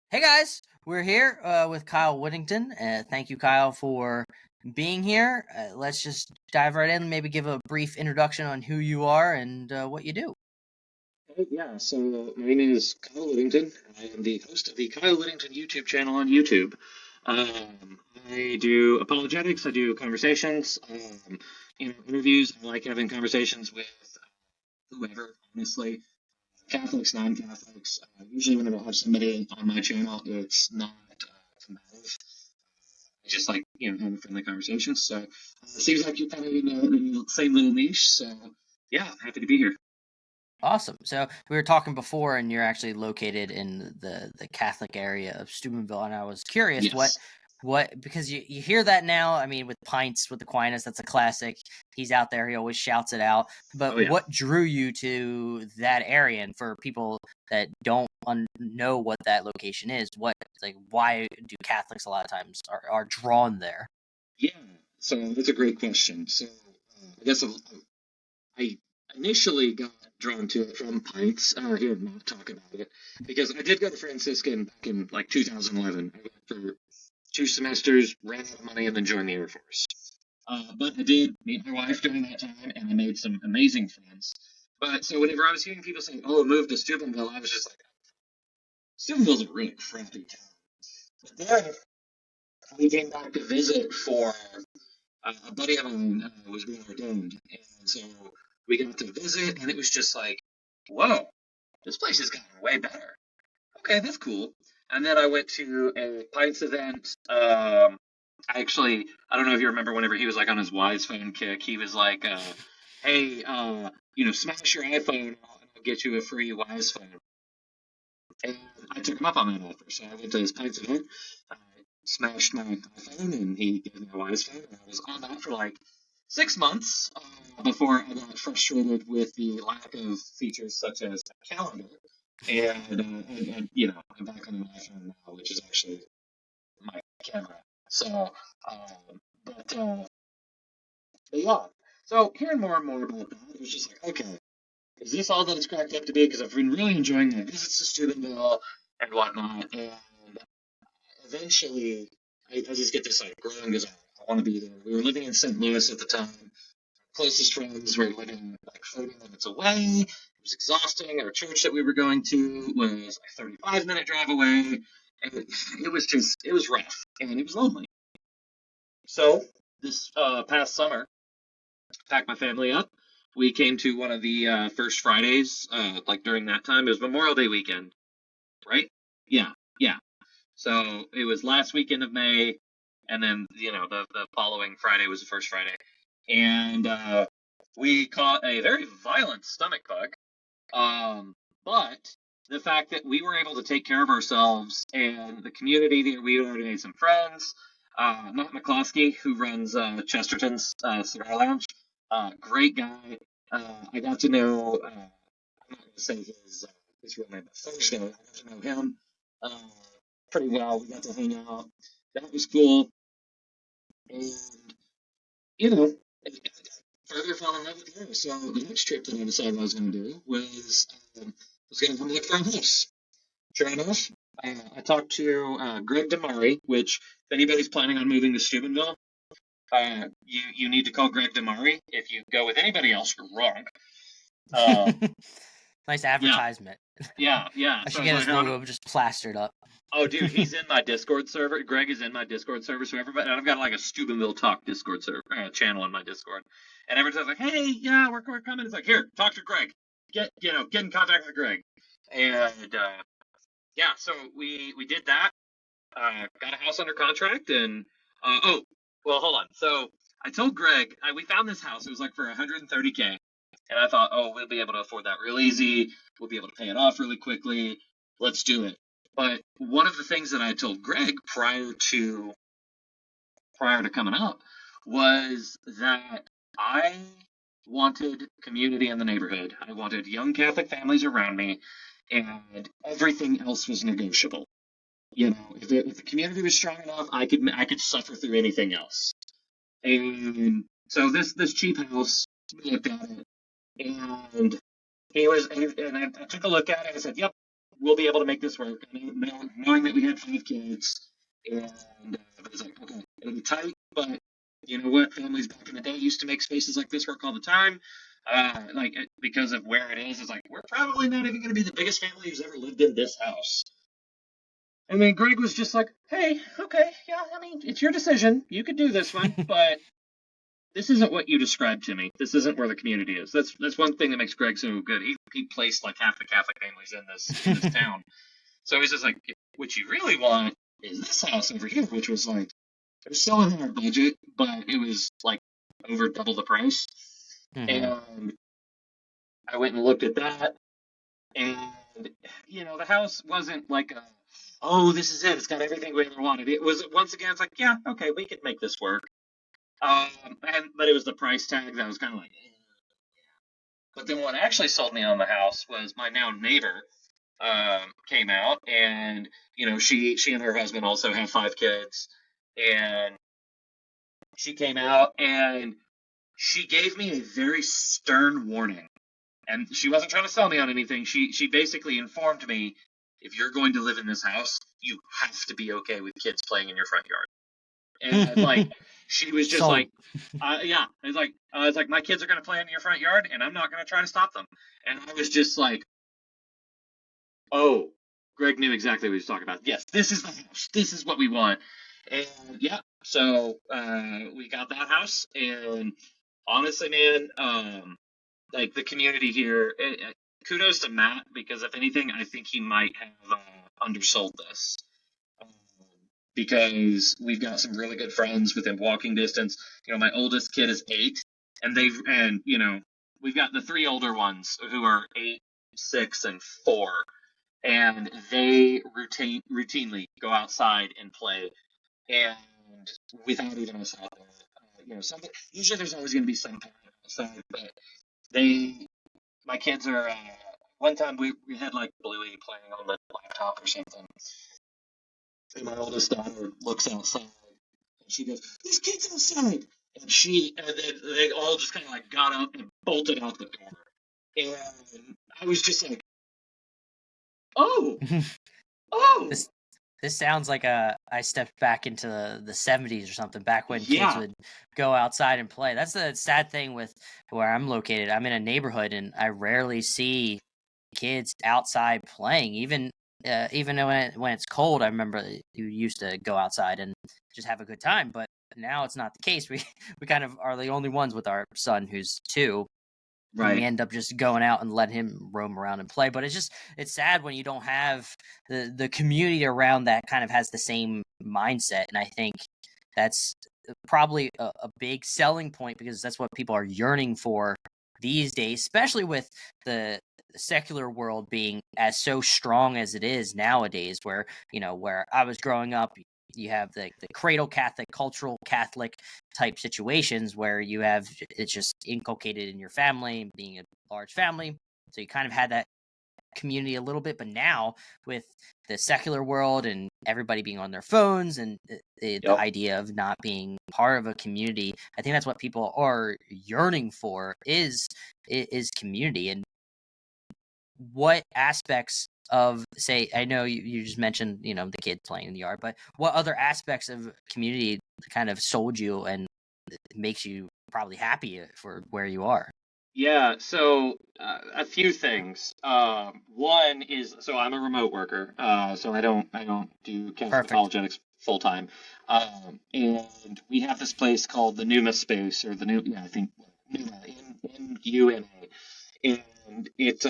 Hey guys, we're here with Kyle Whittington. Thank you, Kyle, for being here. Let's just dive right in. Maybe give a brief introduction on who you are and what you do. Yeah, so my name is Kyle Whittington. I am the host of the Kyle Whittington YouTube channel on YouTube. I do apologetics, I do conversations, interviews. I like having conversations with whoever, honestly, Catholics, non-Catholics. Usually, whenever I have somebody on my channel, it's not combative. I just like, having friendly conversations. So it seems like you're kind of in the same little niche. So yeah, happy to be here. Awesome. So we were talking before, and you're actually located in the Catholic area of Steubenville, and I was curious Yes. what because you hear that now. I mean, with Pints with Aquinas, that's a classic. He's out there; he always shouts it out. Oh But yeah. what drew you to that area? And for people that don't know what that location is, why do Catholics a lot of times are drawn there? Yeah, so that's a great question. So I guess I initially got drawn to it from Pints. Hearing Matt talk about it because I did go to Franciscan back in like 2011. I went for 2 semesters, ran out of money, and then joined the Air Force. But I did meet my wife during that time, and I made some amazing friends. But so whenever I was hearing people saying, "Oh, move to Steubenville," I was just like, "Steubenville's a really crappy town." But then we came back to visit for a buddy of mine was being ordained, and so we got to visit, and it was just like, whoa, this place has gotten way better. Okay, that's cool. And then I went to a Pints event. I don't know if you remember whenever he was like on his Wise phone kick, he was like, hey, smash your iPhone and I'll get you a free Wise phone. And I took him up on that offer. So I went to his Pints event. I smashed my iPhone and he gave me a Wise phone. And I was on that for like 6 months before I got frustrated with the lack of features such as a calendar. I'm back on an iPhone now, which is actually my camera. So, but, uh, but yeah. So hearing more and more about that, it was just like, okay, is this all that it's cracked up to be? Because I've been really enjoying my visits to Steubenville and whatnot, and eventually I just get this like growing desire. I want to be there. We were living in St. Louis at the time. Closest friends were living like 30 minutes away. It was exhausting. Our church that we were going to was a 35-minute drive away. And it was rough and it was lonely. So this past summer, packed my family up. We came to one of the first Fridays, like during that time. It was Memorial Day weekend, right? Yeah, yeah. So it was last weekend of May, and then the following Friday was the first Friday, and we caught a very violent stomach bug. But the fact that we were able to take care of ourselves and the community there, we already made some friends. Matt McCloskey, who runs Chesterton's Cigar Lounge, great guy. I got to know. I'm not going to say his real name, but Thursday, I got to know him uh, pretty well. We got to hang out. That was cool, and you know, I further fell in love with her. So the next trip that I decided I was going to do was going to come look for a house. Sure enough, I talked to Greg Damari, which if anybody's planning on moving to Steubenville, you need to call Greg Damari. If you go with anybody else, you're wrong. Um, Nice yeah, advertisement. yeah. I So should I was get like, his oh, no. logo just plastered up. Oh, dude, he's in my Discord server. Greg is in my Discord server, so everybody, and I've got like a Steubenville Talk Discord server channel in my Discord, and every time like, hey, yeah, we're coming. It's like, here, talk to Greg. Get in contact with Greg, and yeah, so we did that. Got a house under contract, and oh, well, hold on. So I told Greg we found this house. It was like for 130K, and I thought, oh, we'll be able to afford that real easy. We'll be able to pay it off really quickly. Let's do it. But one of the things that I told Greg prior to coming up was that I wanted community in the neighborhood. I wanted young Catholic families around me, and everything else was negotiable. If the community was strong enough, I could suffer through anything else. And so this cheap house, we looked at it, and I took a look at it. And I said, "Yep, we'll be able to make this work. Knowing that we had 5 kids, and it was like, okay, it'll be tight, but you know what? Families back in the day used to make spaces like this work all the time. Because of where it is, it's like, we're probably not even going to be the biggest family who's ever lived in this house. And then Greg was just like, hey, okay, yeah, I mean, it's your decision. You could do this one, but this isn't what you described to me. This isn't where the community is. That's one thing that makes Greg so good. He placed like half the Catholic families in this town. So he's just like, what you really want is this house over here, which was like, it was still in our budget, but it was like over double the price. And I went and looked at that, and you know, the house wasn't like a, oh, this is it. It's got everything we ever wanted. It was, once again, it's like, yeah, okay, we could make this work. But it was the price tag that was kind of like, eh. But then what actually sold me on the house was my now neighbor came out, and you know, she and her husband also have 5 kids, and she came out and she gave me a very stern warning. And she wasn't trying to sell me on anything. She basically informed me, if you're going to live in this house, you have to be okay with kids playing in your front yard. And like, she was just like, yeah, it's like my kids are going to play in your front yard, and I'm not going to try to stop them. And I was just like, oh, Greg knew exactly what he was talking about. Yes, this is the house. This is what we want. And yeah, so we got that house, and honestly, man, like the community here, kudos to Matt, because if anything, I think he might have undersold this. Because we've got some really good friends within walking distance. You know, my oldest kid is 8, and you know, we've got the 3 older ones who are 8, 6, and 4, and they routinely go outside and play, and without even us out there, you know, something. Usually, there's always going to be some parent outside, but my kids are. One time we had like Bluey playing on the laptop or something, and my oldest daughter looks outside and she goes, "This kid's outside!" And they all just kind of like got up and bolted out the door, and I was just like, "Oh, oh." This sounds like I stepped back into the 70s or something, back when kids Yeah. would go outside and play. That's the sad thing with where I'm located. I'm in a neighborhood, and I rarely see kids outside playing. Even when it's cold, I remember you used to go outside and just have a good time. But now it's not the case. We kind of are the only ones with our son, who's 2. And we Right. end up just going out and letting him roam around and play. But it's sad when you don't have the community around that kind of has the same mindset. And I think that's probably a big selling point, because that's what people are yearning for these days, especially with the secular world being as so strong as it is nowadays, where, you know, where I was growing up, you have the cradle Catholic, cultural Catholic type situations where you have, it's just inculcated in your family, being a large family. So you kind of had that community a little bit, but now with the secular world and everybody being on their phones and the idea of not being part of a community, I think that's what people are yearning for is community. And what aspects of, say, I know you just mentioned, you know, the kid playing in the yard, but what other aspects of community kind of sold you and makes you probably happy for where you are? Yeah, so a few things. One is, so I'm a remote worker, so I don't do Catholic Perfect. apologetics full time. And we have this place called the Numa Space, or the New, yeah, I think Numa, Numa, and it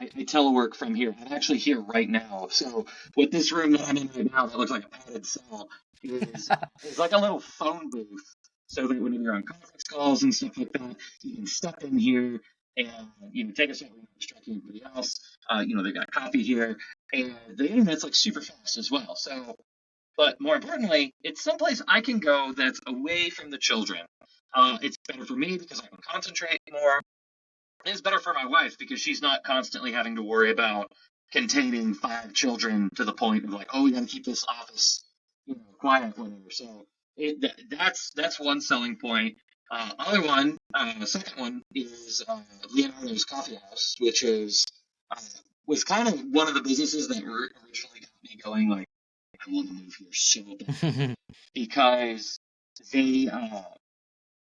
I telework from here. I'm actually here right now. So with this room that I'm in right now, that looks like a padded cell, is like a little phone booth. So that whenever you're on conference calls and stuff like that, you can step in here and you know, take a second to distract anybody else. You know, they've got coffee here, and the internet's like super fast as well. So, but more importantly, it's someplace I can go that's away from the children. It's better for me because I can concentrate more. It's better for my wife because she's not constantly having to worry about containing 5 children to the point of like, oh, we got to keep this office, you know, quiet, whatever. So that's one selling point. Second one is Leonardo's Coffee House, which is was kind of one of the businesses that originally got me going. Like, I want to move here so bad because they,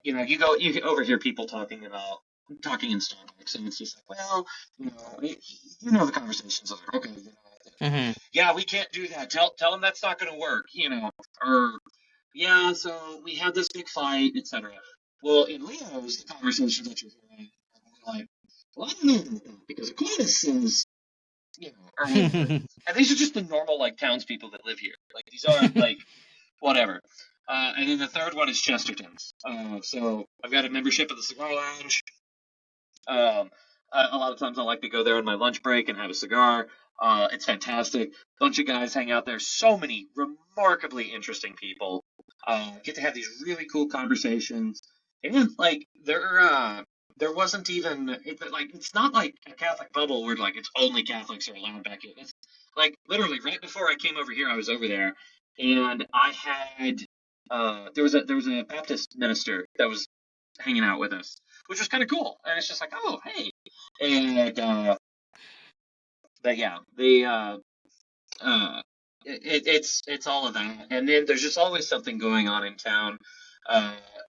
you overhear people talking in Starbucks, and it's just like, well, the conversations are okay. Yeah, we can't do that. Tell them that's not going to work. Or yeah, so we had this big fight, etc. Well, in Leo's, the conversations that you're hearing are like, well, I don't know about that because Aquinas says, or whatever. And these are just the normal, like, townspeople that live here. Like, these aren't, like, whatever. And then the third one is Chesterton's. So I've got a membership at the Cigar Lounge. A lot of times I like to go there on my lunch break and have a cigar. It's fantastic. Bunch of guys hang out there. So many remarkably interesting people. Get to have these really cool conversations. And, like, there wasn't even, it's not like a Catholic bubble where, like, it's only Catholics are allowed back in. It's, like, literally right before I came over here, I was over there, and I had, there was a Baptist minister that was hanging out with us, which was kind of cool. And it's just like, oh, hey. And, but yeah, it's all of that. And then there's just always something going on in town.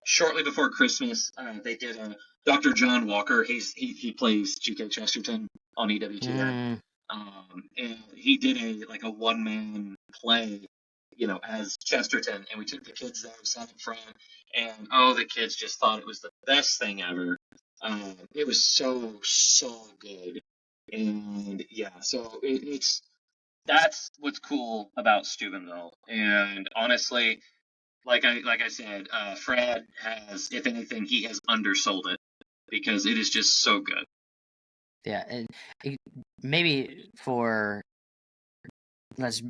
Shortly before Christmas, they did Dr. John Walker. He plays G.K. Chesterton on EWTN. And he did a one-man play, as Chesterton, and we took the kids there, we sat in front, and the kids just thought it was the best thing ever. It was so good, and yeah, so that's what's cool about Steubenville, and honestly, like I said, Fred has, if anything, he has undersold it because it is just so good. Yeah, and maybe let's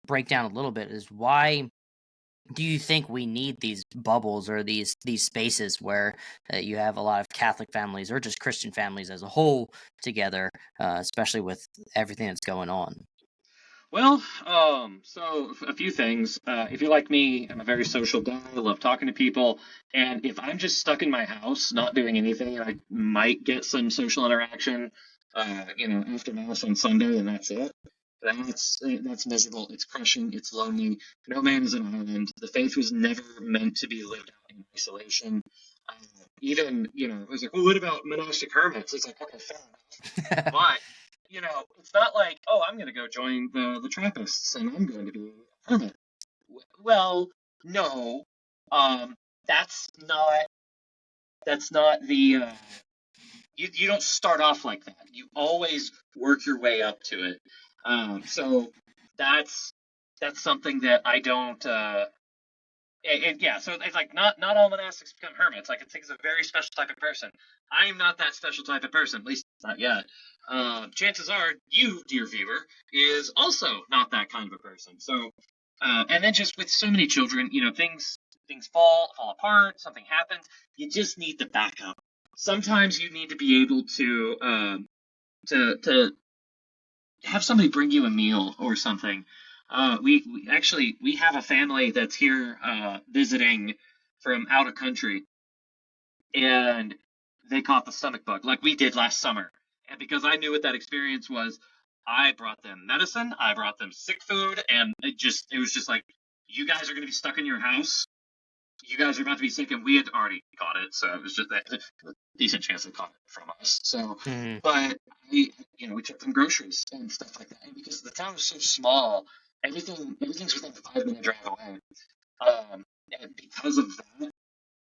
break down a little bit is why do you think we need these bubbles or these spaces where you have a lot of Catholic families or just Christian families as a whole together, especially with everything that's going on? Well, so a few things. If you're like me, I'm a very social guy. I love talking to people. And if I'm just stuck in my house, not doing anything, I might get some social interaction, after Mass on Sunday, and that's it. That's miserable. It's crushing. It's lonely. No man is an island. The faith was never meant to be lived out in isolation. Even, it was like, well, what about monastic hermits? It's like, okay, fair enough. But it's not like, oh, I'm going to go join the Trappists and I'm going to be a hermit. Well, no, that's not the. You don't start off like that. You always work your way up to it. So that's something that I don't. Yeah, so it's like not all monastics become hermits. Like, it takes a very special type of person. I'm not that special type of person, at least not yet. Chances are you, dear viewer, is also not that kind of a person. So, and then just with so many children, things fall apart. Something happens. You just need the backup. Sometimes you need to be able to have somebody bring you a meal or something. We have a family that's here visiting from out of country, and they caught the stomach bug like we did last summer. And because I knew what that experience was, I brought them medicine, I brought them sick food, and it was just like, you guys are going to be stuck in your house. You guys are about to be sick, and we had already caught it, so it was just a decent chance they caught it from us. So, but we took them groceries and stuff like that, and because the town is so small, everything's within a 5-minute drive away. And because of that,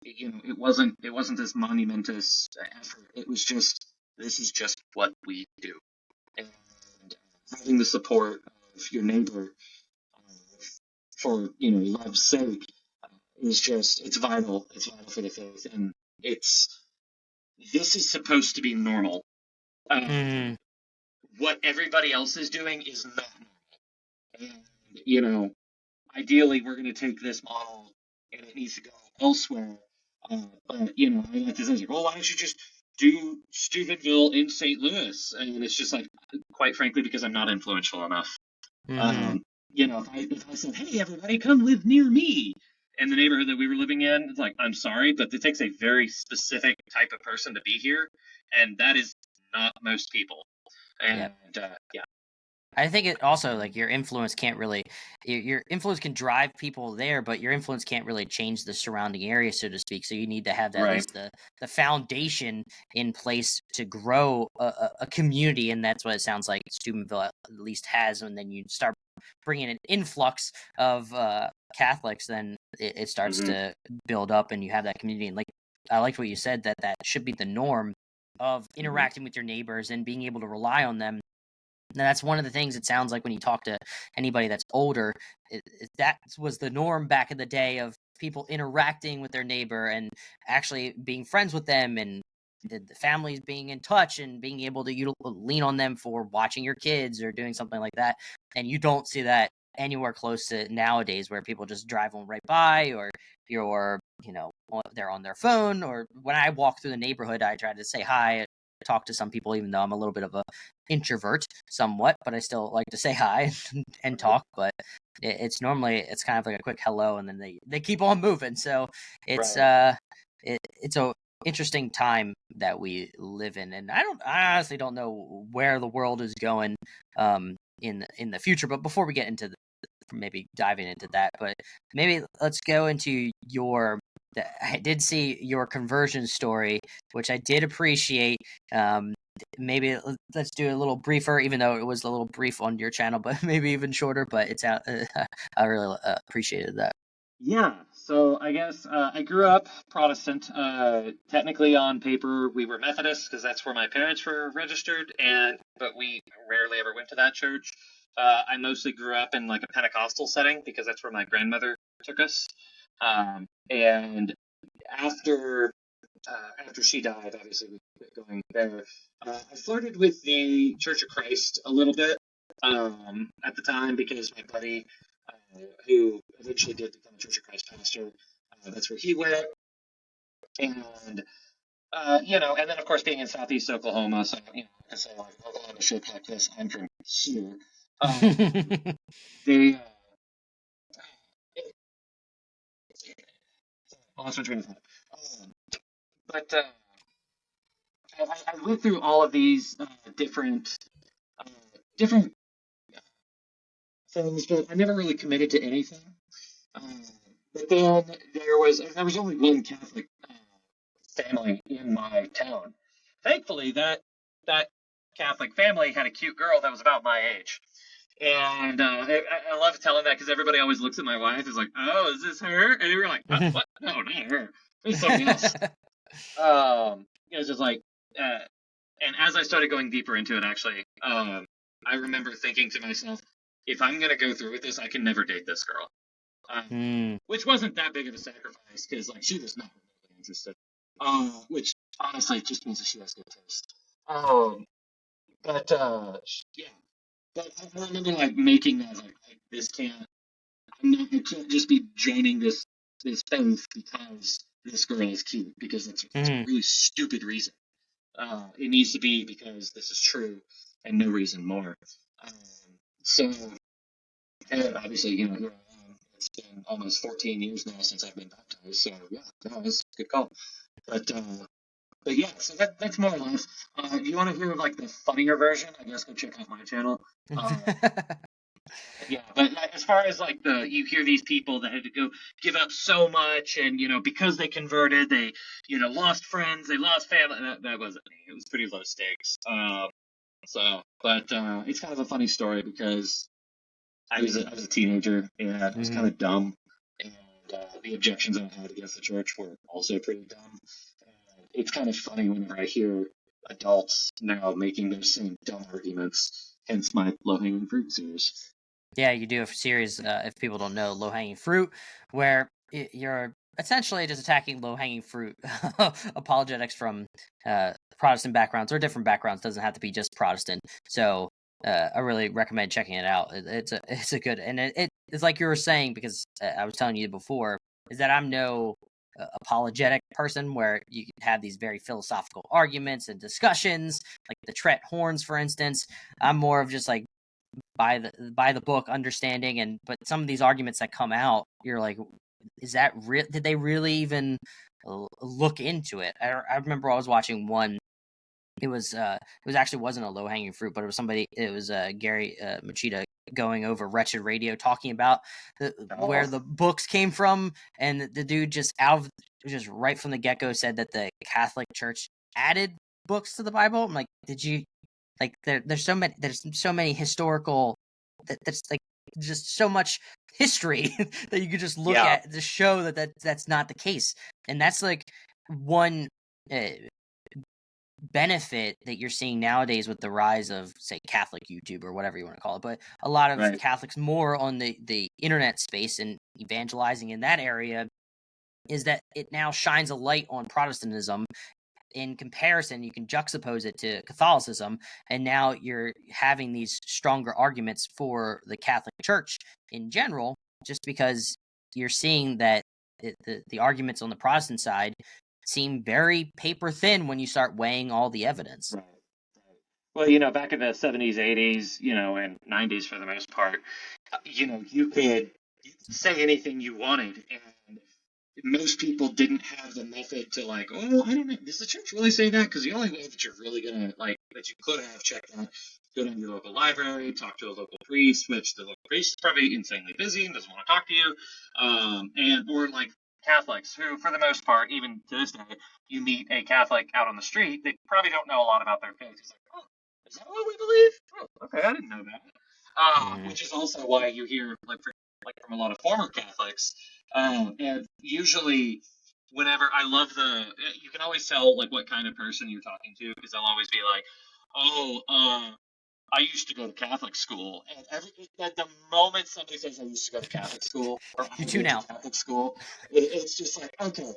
it wasn't this monumentous effort. It was just, this is just what we do, and having the support of your neighbor for love's sake is just, it's vital. It's vital for the faith, and this is supposed to be normal. What everybody else is doing is not normal. And ideally, we're going to take this model and it needs to go elsewhere. But I like to say, well, why don't you just do Steubenville in St. Louis? And it's just like, quite frankly, because I'm not influential enough. If I said, hey, everybody, come live near me, in the neighborhood that we were living in, it's like, I'm sorry, but it takes a very specific type of person to be here, and that is not most people. And I think it also, like, your influence can't really, your influence can drive people there, but your influence can't really change the surrounding area, so to speak. So you need to have at least the foundation in place to grow a community, and that's what it sounds like Steubenville at least has. And then you start bringing an influx of Catholics, then it starts to build up, and you have that community. And like, I liked what you said, that should be the norm of interacting with your neighbors and being able to rely on them. Now, that's one of the things it sounds like when you talk to anybody that's older, that was the norm back in the day, of people interacting with their neighbor and actually being friends with them, and the families being in touch and being able to lean on them for watching your kids or doing something like that. And you don't see that anywhere close to nowadays, where people just drive on right by, or they're on their phone. Or when I walk through the neighborhood, I try to say hi, talk to some people, even though I'm a little bit of a introvert somewhat, but I still like to say hi and talk. But it's normally, it's kind of like a quick hello, and then they keep on moving. So it's it's a interesting time that we live in, and I honestly don't know where the world is going in the future. But before we get into maybe diving into that, but maybe let's go into I did see your conversion story, which I did appreciate. Maybe let's do a little briefer, even though it was a little brief on your channel, but maybe even shorter. But it's out. I really appreciated that. Yeah, so I guess I grew up Protestant. Technically, on paper, we were Methodist because that's where my parents were registered, but we rarely ever went to that church. I mostly grew up in like a Pentecostal setting because that's where my grandmother took us. And after she died, obviously we quit going there. I flirted with the Church of Christ a little bit at the time because my buddy, who eventually did become a Church of Christ pastor, that's where he went. And and then of course being in Southeast Oklahoma, so I say like Oklahoma shaped like this. I'm from here. They lost my train of thought. But I went through all of these different different things, but I never really committed to anything. But then there was only one Catholic family in my town. Thankfully, that Catholic family had a cute girl that was about my age. And I love telling that because everybody always looks at my wife is like, "Oh, is this her?" And you're like, "What? No, not her. It's something else." It was just like, and as I started going deeper into it, actually, I remember thinking to myself, if I'm gonna go through with this, I can never date this girl. Which wasn't that big of a sacrifice because like she was not really interested. Which honestly just means that she has good taste. But yeah. But I remember like making that like this can't. I can't just be joining this faith because this girl is cute, because that's a really stupid reason. It needs to be because this is true and no reason more. So, and obviously, here I am. It's been almost 14 years now since I've been baptized. So yeah, that's a good call. But yeah, so that's more or less. You want to hear like the funnier version? I guess go check out my channel. Yeah, but as far as like you hear these people that had to go give up so much, and because they converted, they lost friends, they lost family. That wasn't me. It was pretty low stakes. But it's kind of a funny story because I was a teenager and I was kind of dumb, and the objections I had against the church were also pretty dumb. And it's kind of funny whenever I hear adults now making those same dumb arguments. Hence my low-hanging fruit series. Yeah, you do a series, if people don't know, low-hanging fruit, where you're essentially just attacking low-hanging fruit apologetics from Protestant backgrounds or different backgrounds. Doesn't have to be just Protestant. So I really recommend checking it out. It's a good, and it's like you were saying, because I was telling you before, is that I'm no apologetic person where you can have these very philosophical arguments and discussions, like the Tret horns, for instance. I'm more of just like by the book understanding, but some of these arguments that come out, you're like, is that real? Did they really even look into it? I remember I was watching one it was actually wasn't a low hanging fruit, but it was Gary Machida going over Wretched Radio, talking about where the books came from, and the dude just just right from the get go said that the Catholic Church added books to the Bible. I'm like, did you like there's so many historical that's like just so much history that you could just look at to show that's not the case, and that's like one benefit that you're seeing nowadays with the rise of, say, Catholic YouTube or whatever you want to call it, but a lot of Catholics more on the internet space and evangelizing in that area, is that it now shines a light on Protestantism. In comparison, you can juxtapose it to Catholicism, and now you're having these stronger arguments for the Catholic Church in general, just because you're seeing that the arguments on the Protestant side seem very paper thin when you start weighing all the evidence. Right. Well, back in the 70s, 80s, and 90s for the most part, you could say anything you wanted, and most people didn't have the method to I don't know, does the church really say that? Because the only way that you're really gonna that you could have checked out, go down to your local library, talk to a local priest, which the local priest is probably insanely busy and doesn't want to talk to you, or Catholics, who for the most part, even to this day, you meet a Catholic out on the street, they probably don't know a lot about their faith. It's like, oh, is that what we believe? Oh, okay, I didn't know that. Which is also why you hear from a lot of former Catholics. And usually, whenever you can always tell what kind of person you're talking to, because they'll always be like, "Oh, I used to go to Catholic school," and the moment somebody says I used to go to Catholic school or I tune out. Catholic school, it's just like, okay,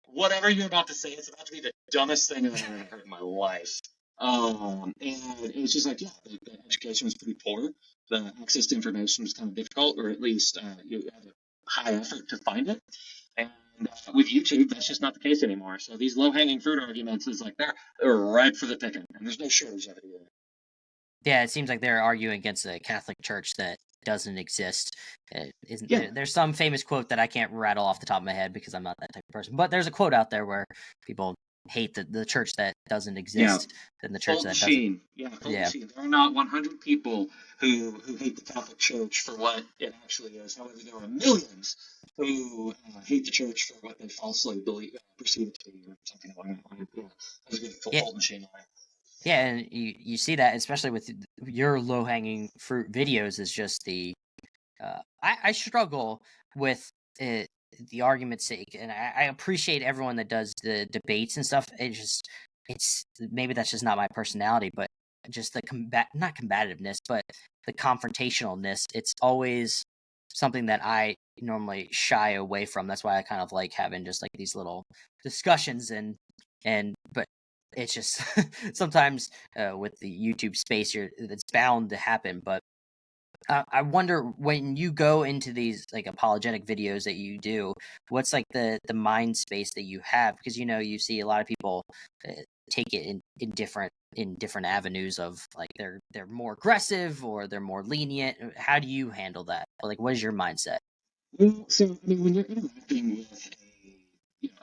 whatever you're about to say, it's about to be the dumbest thing I've ever heard in my life. And it's just like, yeah, the education was pretty poor. The access to information was kind of difficult, or at least you had a high effort to find it. And with YouTube, that's just not the case anymore. So these low-hanging fruit arguments is they're ripe for the picking, and there's no shortage of it either. Yeah, it seems like they're arguing against a Catholic Church that doesn't exist. There's some famous quote that I can't rattle off the top of my head because I'm not that type of person, but there's a quote out there where people hate the church that doesn't exist than the church that doesn't. Machine. There are not 100 people who hate the Catholic Church for what it actually is. However, there are millions who hate the church for what they falsely perceive it to be, or something like that. Yeah, that's a good full machine line. Yeah, and you see that especially with your low hanging fruit videos is just the I struggle with the argument's sake, and I appreciate everyone that does the debates and stuff. It's maybe that's just not my personality, but just the not combativeness, but the confrontationalness. It's always something that I normally shy away from. That's why I kind of like having just these little discussions but it's just sometimes with the YouTube space, it's bound to happen. But I wonder when you go into these apologetic videos that you do, what's the mind space that you have, because you see a lot of people take it in different avenues of they're more aggressive or they're more lenient. How do you handle that? What is your mindset? Well, so I mean, when you're interacting with a video,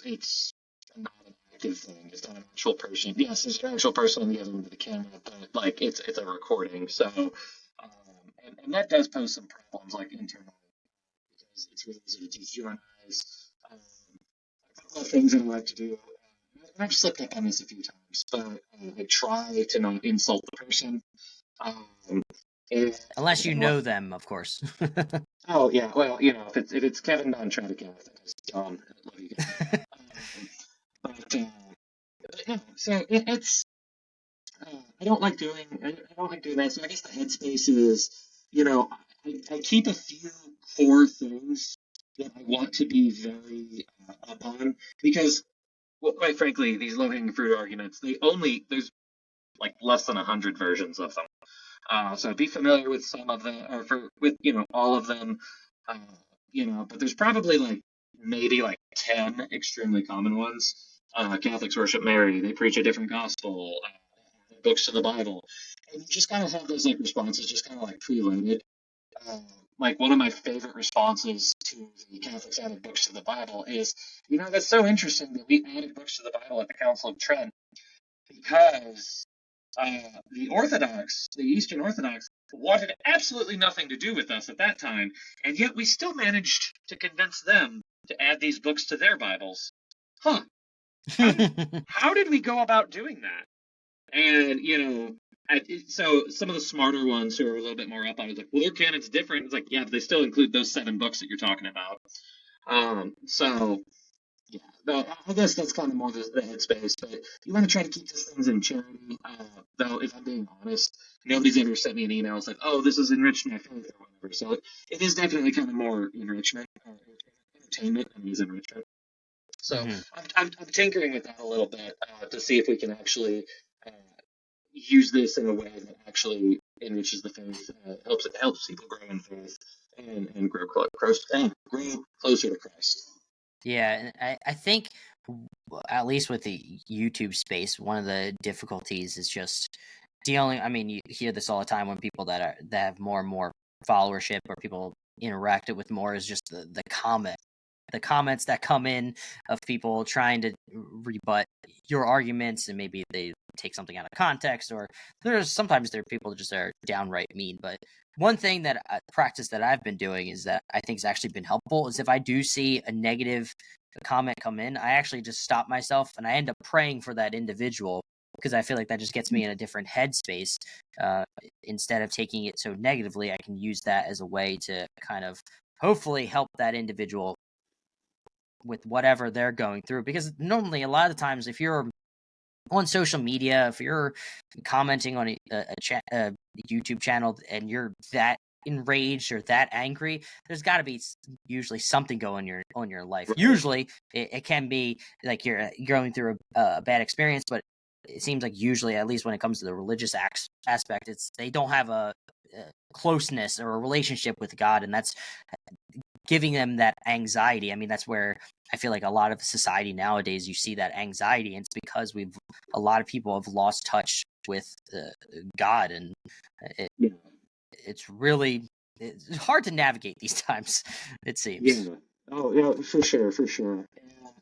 it's not an active thing. It's not an actual person. Yes, there's an actual person on the other end of the camera, but it's a recording. So, and that does pose some problems internally, because it's really easy to dehumanize. A couple of things that I like to do. And I've slipped up on this a few times, but I try to not insult the person. Unless you know them, of course. Oh yeah, well, if it's Kevin Dunn trying to get it's dumb. I love you guys. But no, so it's I don't like doing that. So I guess the headspace is, I keep a few core things that I want to be very up on, because, well, quite frankly, these low-hanging fruit arguments, there's less than 100 versions of them. So be familiar with some of them, or with all of them. But there's probably maybe 10 extremely common ones. Catholics worship Mary. They preach a different gospel. Books to the Bible, and you just kind of have those responses just kind of preloaded. One of my favorite responses to the Catholics added books to the Bible is, that's so interesting that we added books to the Bible at the Council of Trent, because the Eastern Orthodox, wanted absolutely nothing to do with us at that time, and yet we still managed to convince them to add these books to their Bibles. Huh. How did we go about doing that? And, so some of the smarter ones who are a little bit more up on it, like, well, their canon's different. It's like, yeah, but they still include those 7 books that you're talking about. So, yeah, but I guess that's kind of more the headspace. But you want to try to keep these things in charity. Though, if I'm being honest, nobody's ever sent me an email. It's like, oh, this has enriched my faith or whatever. So it is definitely kind of more enrichment, entertainment, than it is enrichment. So I'm tinkering with that a little bit to see if we can actually use this in a way that actually enriches the faith, helps people grow in faith and grow closer to Christ. Yeah, and I think, at least with the YouTube space, one of the difficulties is just dealing. I mean, you hear this all the time when people that have more and more followership, or people interact it with more, is just the comments that come in of people trying to rebut your arguments, and maybe they take something out of context, or sometimes there are people that just are downright mean. But one thing that practice that I've been doing is that I think has actually been helpful is if I do see a negative comment come in, I actually just stop myself and I end up praying for that individual, because I feel like that just gets me in a different headspace. Instead of taking it so negatively, I can use that as a way to kind of hopefully help that individual with whatever they're going through. Because normally, a lot of the times, if you're on social media, if you're commenting on a YouTube channel and you're that enraged or that angry, there's got to be usually something going on your life. Right. Usually it can be like you're going through a bad experience, but it seems like usually, at least when it comes to the religious aspect, it's they don't have a closeness or a relationship with God, and that's giving them that anxiety. I mean, that's where I feel like a lot of society nowadays, you see that anxiety, and it's because a lot of people have lost touch with God, and it's really it's hard to navigate these times, it seems. Yeah. Oh, yeah, for sure, for sure.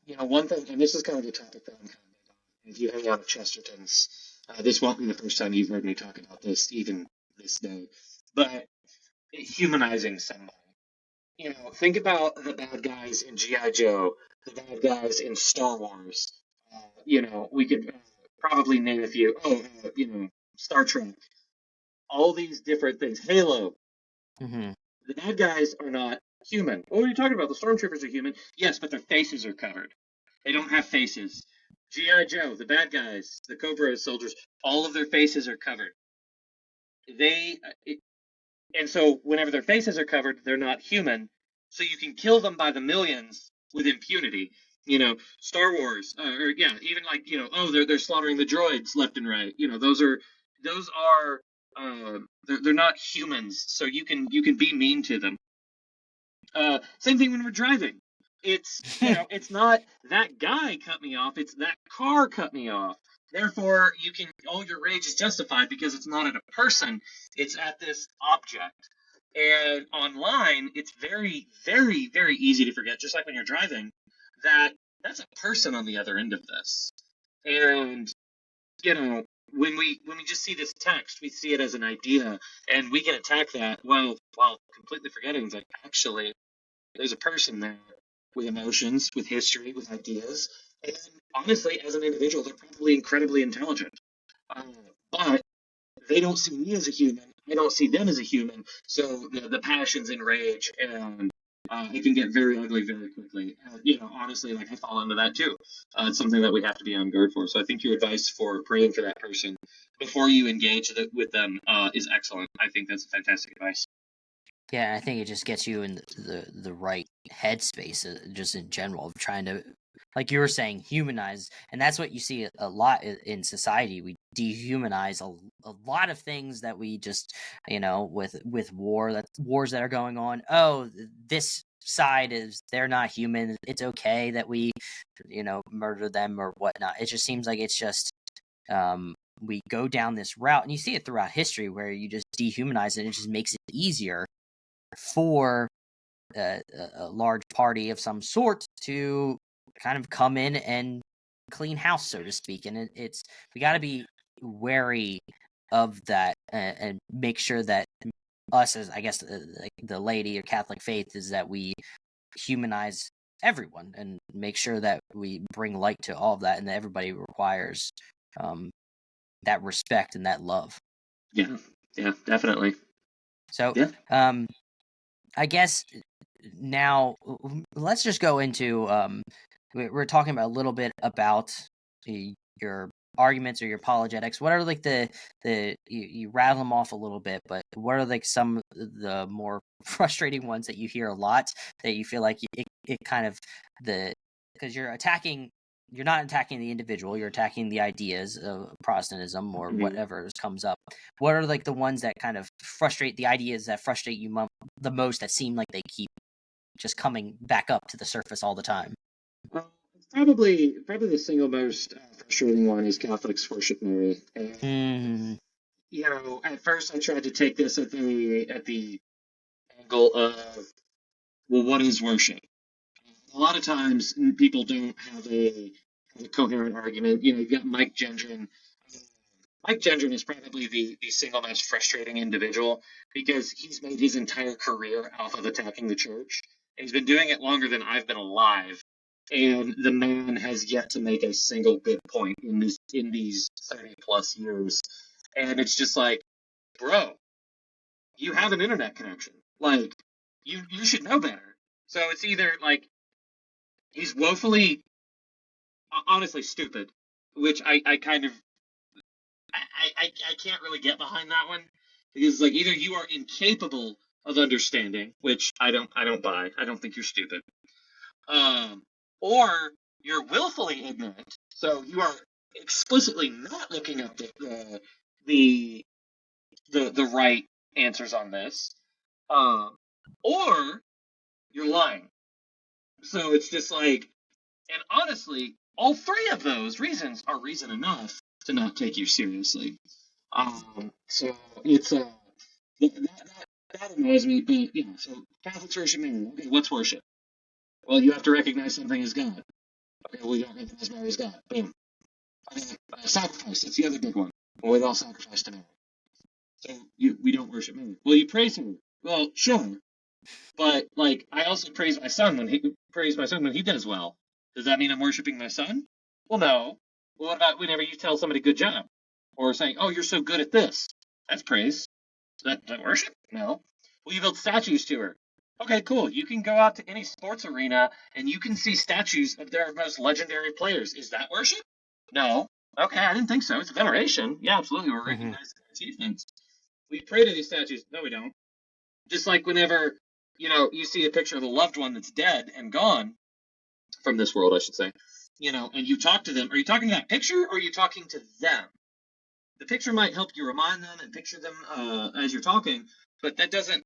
And, one thing, and this is kind of the topic that I'm kind of big on. If you hang out at Chesterton's, this won't be the first time you've heard me talk about this, even this day, but humanizing somebody. Think about the bad guys in G.I. Joe, the bad guys in Star Wars. We could probably name a few. Star Trek. All these different things. Halo. Mm-hmm. The bad guys are not human. What are you talking about? The stormtroopers are human. Yes, but their faces are covered. They don't have faces. G.I. Joe, the bad guys, the Cobra soldiers, all of their faces are covered. And so whenever their faces are covered, they're not human. So you can kill them by the millions with impunity. Star Wars, even like they're slaughtering the droids left and right. Those are they're not humans, so you can be mean to them. Same thing when we're driving. It's it's not that guy cut me off, it's that car cut me off. Therefore, all your rage is justified because it's not at a person, it's at this object. And online, it's very, very, very easy to forget, just like when you're driving, that that's a person on the other end of this. And when we just see this text, we see it as an idea, and we can attack that while completely forgetting that actually there's a person there with emotions, with history, with ideas, and honestly, as an individual, they're probably incredibly intelligent. But they don't see me as a human. I don't see them as a human. So the passions and rage, and it can get very ugly very quickly. Honestly, like I fall into that too. It's something that we have to be on guard for. So I think your advice for praying for that person before you engage with them is excellent. I think that's fantastic advice. Yeah, I think it just gets you in the right headspace, just in general, of trying to, like you were saying, humanize. And that's what you see a lot in society. We dehumanize a lot of things that we just, with wars that are going on. Oh, this side they're not human. It's okay that we, murder them or whatnot. It just seems like it's just, we go down this route, and you see it throughout history where you just dehumanize it. And it just makes it easier for a large party of some sort to kind of come in and clean house, so to speak. And it's we got to be wary of that, and make sure that us, as I guess like the laity or Catholic faith, is that we humanize everyone and make sure that we bring light to all of that, and that everybody requires that respect and that love. Yeah, definitely. So, Yeah. I guess now let's just go into we're talking about a little bit about your arguments or your apologetics. What are like you rattle them off a little bit, but what are like some of the more frustrating ones that you hear a lot that you feel like it kind of because you're not attacking the individual, you're attacking the ideas of Protestantism or whatever comes up. What are like the ones that kind of frustrate, the ideas that frustrate you the most, that seem like they keep just coming back up to the surface all the time? Probably the single most frustrating one is Catholics worship Mary. And, at first I tried to take this at the angle of, well, what is worship? A lot of times people don't have a coherent argument. You've got Mike Gendron. Mike Gendron is probably the single most frustrating individual because he's made his entire career off of attacking the church. And he's been doing it longer than I've been alive. And the man has yet to make a single good point in these 30 plus years. And it's just like, bro, you have an internet connection. Like, you should know better. So it's either like he's woefully, honestly stupid, which I kind of I can't really get behind that one, because like either you are incapable of understanding, which I don't buy. I don't think you're stupid, or you're willfully ignorant. So you are explicitly not looking up the right answers on this, or you're lying. So it's just like, and honestly, all three of those reasons are reason enough to not take you seriously. So it's that annoys me, but so Catholics worship Mary. Okay, what's worship? Well, you have to recognize something as God. Okay, well, you don't recognize Mary as God. Boom. Okay, sacrifice. That's the other big one. Well, we all sacrifice to Mary. So we don't worship Mary. Well, you praise her. Well, sure, but like I also praise my son when he does well. Does that mean I'm worshiping my son? Well, no. Well, what about whenever you tell somebody good job, or saying, "Oh, you're so good at this"? That's praise. Is that worship? No. Well, you build statues to her. Okay, cool. You can go out to any sports arena and you can see statues of their most legendary players. Is that worship? No. Okay, I didn't think so. It's veneration. Yeah, absolutely. We're recognizing their achievements. We pray to these statues. No, we don't. Just like whenever, you see a picture of a loved one that's dead and gone from this world, I should say, and you talk to them. Are you talking to that picture or are you talking to them? The picture might help you remind them and picture them as you're talking, but that doesn't.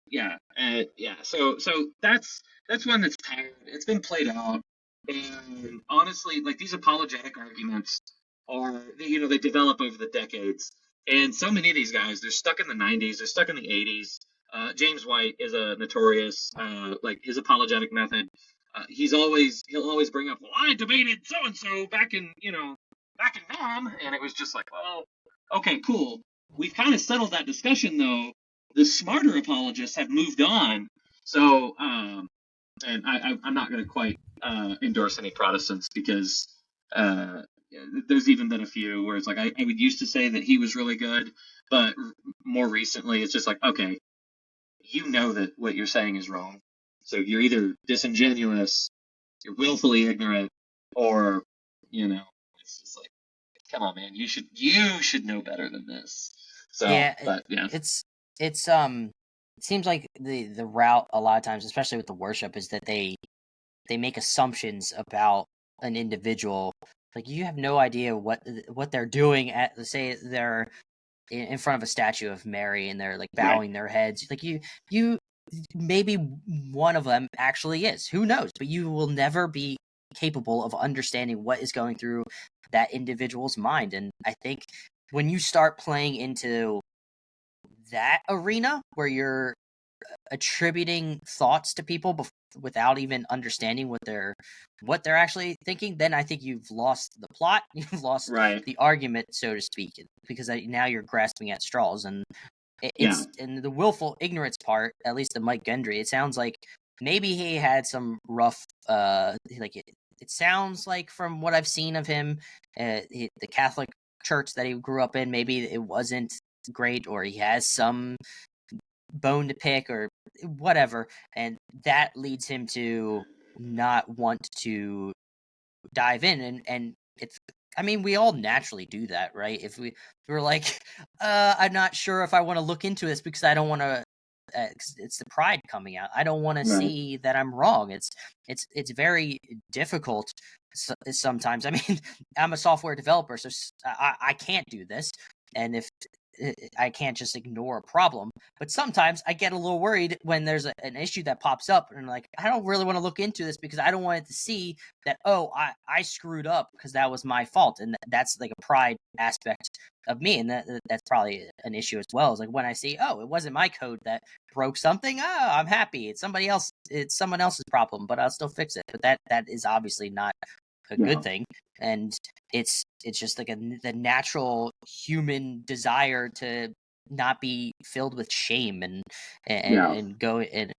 So that's one that's tired. It's been played out, and honestly, like these apologetic arguments they develop over the decades, and so many of these guys, they're stuck in the '90s, they're stuck in the '80s. James White is a notorious like his apologetic method. He'll always bring up, well, I debated so and so back in Nam, and it was just like, well, okay, cool. We've kind of settled that discussion, though. The smarter apologists have moved on. So, and I'm not going to quite endorse any Protestants because there's even been a few where it's like I would used to say that he was really good, but more recently it's just like, okay, you know that what you're saying is wrong. So you're either disingenuous, you're willfully ignorant, or it's just like, come on, man, you should know better than this. So, but yeah, it seems like the route a lot of times, especially with the worship, is that they make assumptions about an individual. Like you have no idea what they're doing at, say they're in front of a statue of Mary and they're like bowing their heads. Like you maybe one of them actually is. Who knows? But you will never be capable of understanding what is going through that individual's mind. And I think when you start playing into that arena where you're attributing thoughts to people without even understanding what they're actually thinking, then I think you've lost the plot, you've lost Right. the argument, so to speak, because now you're grasping at straws. And it's and the willful ignorance part, at least the Mike Gendry, it sounds like maybe he had some rough like it sounds like from what I've seen of him, the Catholic church that he grew up in, maybe it wasn't great, or he has some bone to pick or whatever, and that leads him to not want to dive in. And it's, I mean, we all naturally do that, right? If we're like, I'm not sure if I want to look into this because I don't want to, it's the pride coming out. I don't want to see that I'm wrong. It's very difficult sometimes. I mean, I'm a software developer, so I can't do this, and if I can't just ignore a problem. But sometimes I get a little worried when there's an issue that pops up, and like, I don't really want to look into this because I don't want it to see that, oh, I screwed up because that was my fault, and that's like a pride aspect of me, and that's probably an issue as well. Is like when I see, oh, it wasn't my code that broke something, oh, I'm happy. It's someone else's problem, but I'll still fix it. But that is obviously not a good thing, and it's just like the natural human desire to not be filled with shame and go and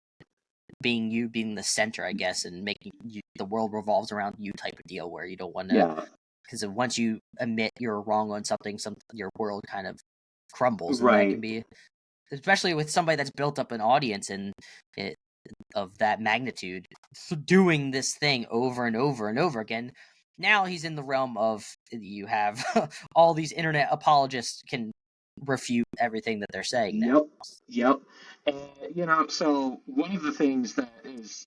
being the center, I guess, and making the world revolves around you type of deal, where you don't want to, because once you admit you're wrong on something, your world kind of crumbles, and that can be, especially with somebody that's built up an audience and of that magnitude, doing this thing over and over and over again. Now he's in the realm of, you have all these internet apologists can refute everything that they're saying now. Yep. And, so one of the things that is,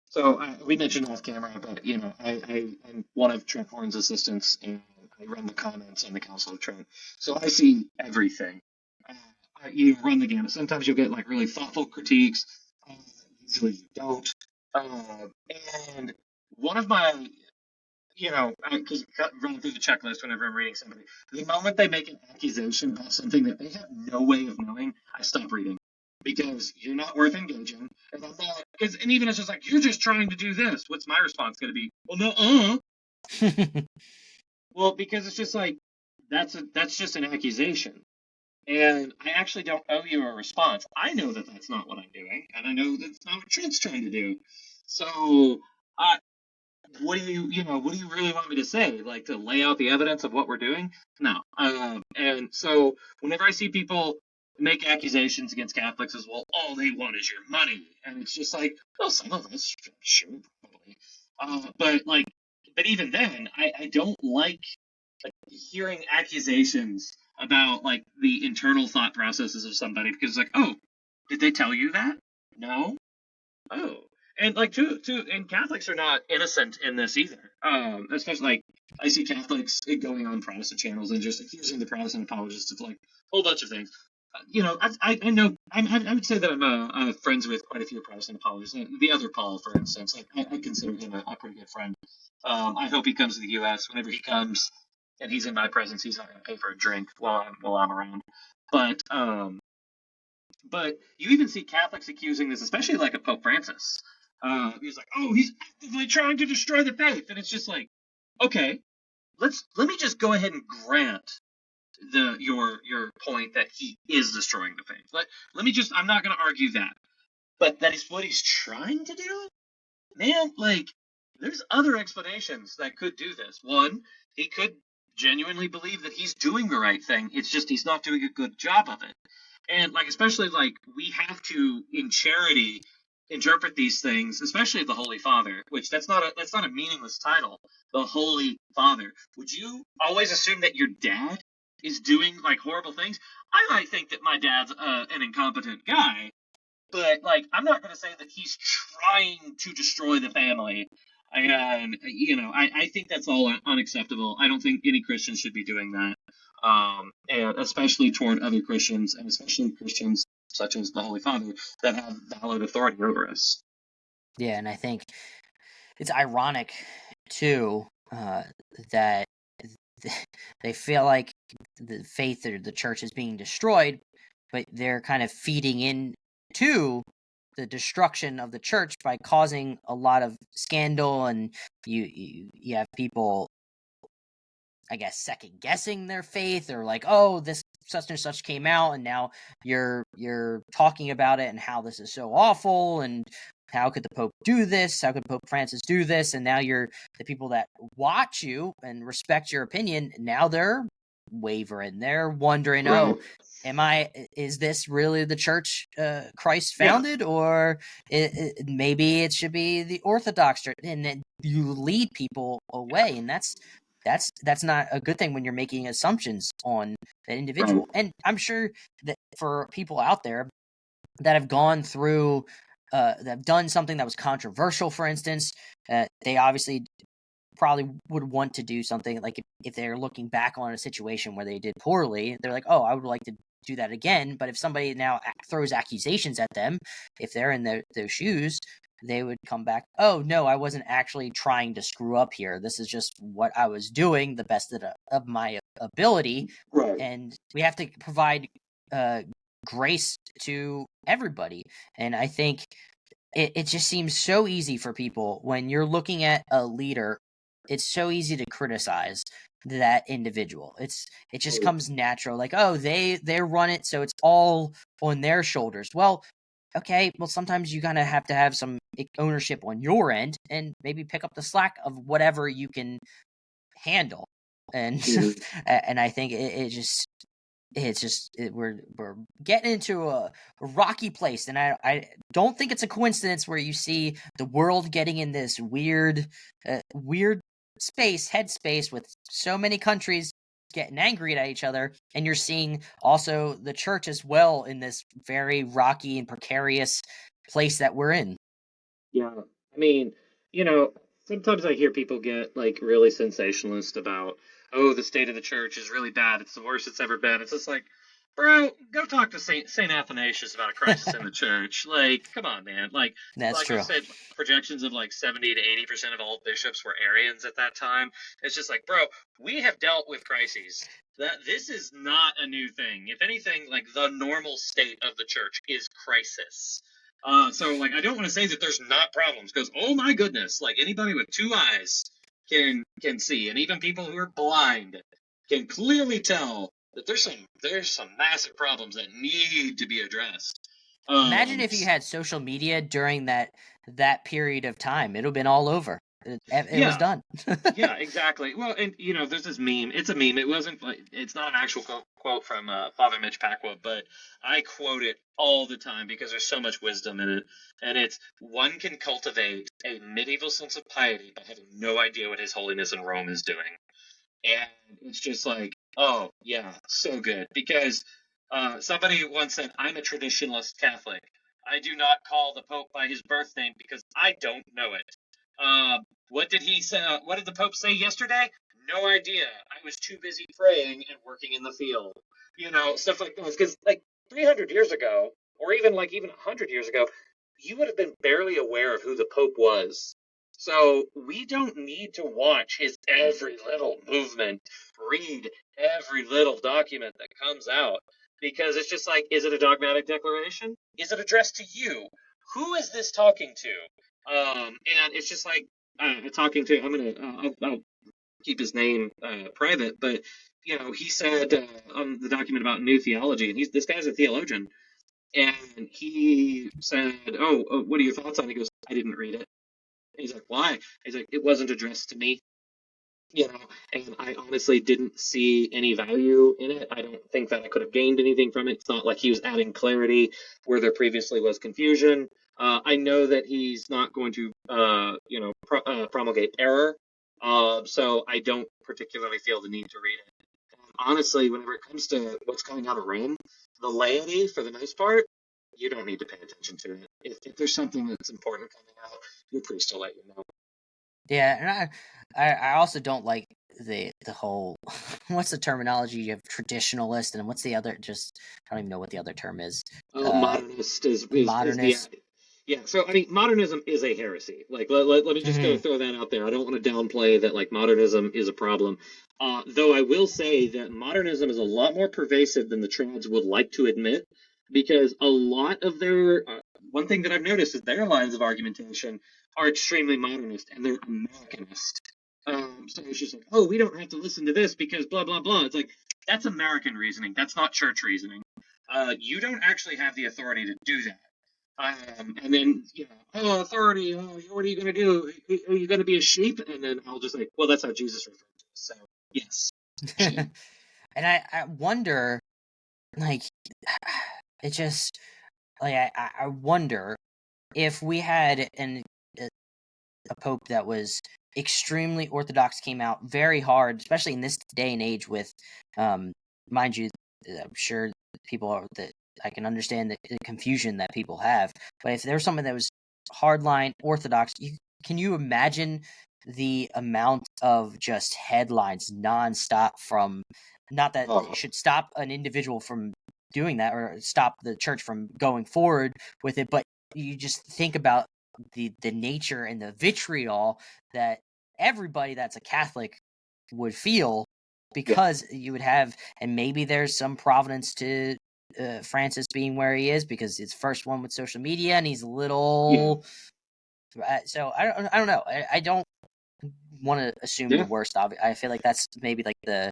so we mentioned off camera, but, I'm one of Trent Horn's assistants, and I run the comments on the Council of Trent. So I see everything. You run the gamut. Sometimes you'll get like really thoughtful critiques. Usually you don't. And one of my, because running through the checklist whenever I'm reading somebody, the moment they make an accusation about something that they have no way of knowing, I stop reading. Because you're not worth engaging. And I'm not, and even it's just like, you're just trying to do this. What's my response going to be? Well, no, Well, because it's just like, that's just an accusation. And I actually don't owe you a response. I know that that's not what I'm doing, and I know that's not what Trent's trying to do. So, what do you really want me to say? Like, to lay out the evidence of what we're doing? No. And so, whenever I see people make accusations against Catholics as, well, all they want is your money, and it's just like, well, some of us, sure, probably. But even then, I don't like hearing accusations about like the internal thought processes of somebody, because it's like, oh, did they tell you that? No. Oh. And like and Catholics are not innocent in this either. Especially like I see Catholics going on Protestant channels and just accusing the Protestant apologists of like a whole bunch of things. I know I would say that I'm friends with quite a few Protestant apologists. The other Paul, for instance, like I consider him a pretty good friend. I hope he comes to the U.S. Whenever he comes and he's in my presence, he's not going to pay for a drink while I'm around. But you even see Catholics accusing this, especially like a Pope Francis. He's like, oh, he's actively trying to destroy the faith, and it's just like, okay, let me just go ahead and grant your point that he is destroying the faith. Let me just, I'm not going to argue that, but that is what he's trying to do. Man, like, there's other explanations that could do this. One, he could genuinely believe that he's doing the right thing. It's just he's not doing a good job of it. And like, especially like, we have to, in charity, interpret these things, especially the Holy Father, which that's not a meaningless title. The Holy Father. Would you always assume that your dad is doing like horrible things? I might think that my dad's an incompetent guy, but like, I'm not going to say that he's trying to destroy the family. And I think that's all unacceptable. I don't think any Christian should be doing that, and especially toward other Christians, and especially Christians such as the Holy Father that have valid authority over us. Yeah, and I think it's ironic too that they feel like the faith or the church is being destroyed, but they're kind of feeding into the destruction of the church by causing a lot of scandal, and you have people, I guess, second guessing their faith, or like, oh, this such and such came out, and now you're talking about it and how this is so awful, and how could the Pope do this? How could Pope Francis do this? And now you're the people that watch you and respect your opinion. Now they're wavering. They're wondering, Right. oh, is this really the church Christ founded, or maybe it should be the Orthodox church? And then you lead people away, and that's not a good thing when you're making assumptions on that individual. Right. And I'm sure that for people out there that have gone through, that have done something that was controversial, for instance, they obviously probably would want to do something like if they're looking back on a situation where they did poorly, they're like, oh, I would like to do that again. But if somebody now throws accusations at them, if they're in those shoes, they would come back, oh, no, I wasn't actually trying to screw up here. This is just what I was doing, the best of my ability. Right. And we have to provide grace to everybody. And I think it just seems so easy for people when you're looking at a leader. It's so easy to criticize that individual. It just comes natural, like, oh, they run it, so it's all on their shoulders. Well, okay, well, sometimes you kind of have to have some ownership on your end and maybe pick up the slack of whatever you can handle. And and I think we're getting into a rocky place, and I don't think it's a coincidence where you see the world getting in this weird headspace with so many countries getting angry at each other, and you're seeing also the church as well in this very rocky and precarious place that we're in. Yeah, I mean, sometimes I hear people get like really sensationalist about, oh, the state of the church is really bad. It's the worst it's ever been. It's just like, bro, go talk to Saint Athanasius about a crisis in the church. Like, come on, man. That's true. I said, projections of like 70 to 80% of all bishops were Arians at that time. It's just like, bro, we have dealt with crises. This is not a new thing. If anything, like the normal state of the church is crisis. So like, I don't want to say that there's not problems, because oh my goodness, like anybody with two eyes can see, and even people who are blind can clearly tell that there's some massive problems that need to be addressed. Imagine if you had social media during that period of time. It would have been all over. It was done. Yeah, exactly. Well, and there's this meme. It's a meme. It's not an actual quote from Father Mitch Packwood, but I quote it all the time because there's so much wisdom in it. And it's, one can cultivate a medieval sense of piety by having no idea what His Holiness in Rome is doing. And it's just like, oh yeah, so good. Because somebody once said, I'm a traditionalist Catholic. I do not call the Pope by his birth name because I don't know it. What did he say? What did the Pope say yesterday? No idea. I was too busy praying and working in the field. Stuff like this. Because like 300 years ago, or even 100 years ago, you would have been barely aware of who the Pope was. So we don't need to watch his every little movement, read every little document that comes out, because it's just like, is it a dogmatic declaration? Is it addressed to you? Who is this talking to? And it's just like, talking to, I'll keep his name private, but he said on the document about new theology, and this guy's a theologian, and he said, oh, what are your thoughts on it? He goes, I didn't read it. And he's like, why? He's like, it wasn't addressed to me. And I honestly didn't see any value in it. I don't think that I could have gained anything from it. It's not like he was adding clarity where there previously was confusion. I know that he's not going to, promulgate error. So I don't particularly feel the need to read it. And honestly, whenever it comes to what's coming out of Rome, the laity, for the most part, you don't need to pay attention to it. If there's something that's important coming out, your priest will let you know. Yeah, and I also don't like the whole what's the terminology? You have traditionalist, and what's the other? Just I don't even know what the other term is. Modernist is modernist. Yeah, so I mean, modernism is a heresy. Like, let me just go throw that out there. I don't want to downplay that. Like, modernism is a problem. Though I will say that modernism is a lot more pervasive than the trads would like to admit, because a lot of their one thing that I've noticed is their lines of argumentation are extremely modernist and they're Americanist. So it's just like, oh, we don't have to listen to this because blah blah blah. It's like that's American reasoning. That's not church reasoning. You don't actually have the authority to do that. And then, oh, authority, oh, what are you going to do? Are you going to be a sheep? And then I'll just like, well, that's how Jesus referred to us. So, yes. And I wonder, like, it just, like, I wonder if we had a pope that was extremely orthodox, came out very hard, especially in this day and age with, mind you, I'm sure people are that I can understand the confusion that people have, but if there's someone that was hardline orthodox, can you imagine the amount of just headlines nonstop from, not that it should stop an individual from doing that or stop the church from going forward with it, but you just think about the nature and the vitriol that everybody that's a Catholic would feel, because you would have, and maybe there's some provenance to Francis being where he is because it's first one with social media and he's a little. So I don't know. I don't want to assume the worst. I feel like that's maybe like the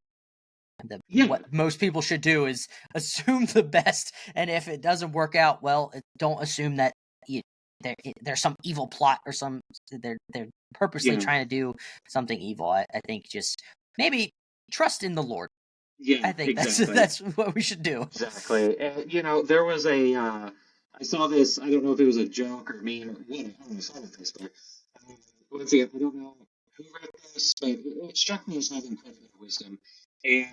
what most people should do is assume the best, and if it doesn't work out well, don't assume that there's some evil plot or they're purposely trying to do something evil. I think just maybe trust in the Lord. Yeah, I think exactly. that's what we should do. Exactly. There was I saw this, I don't know if it was a joke or meme or what, I don't know, saw this, but once again, I don't know who wrote this, but it struck me as having quite a bit of wisdom. And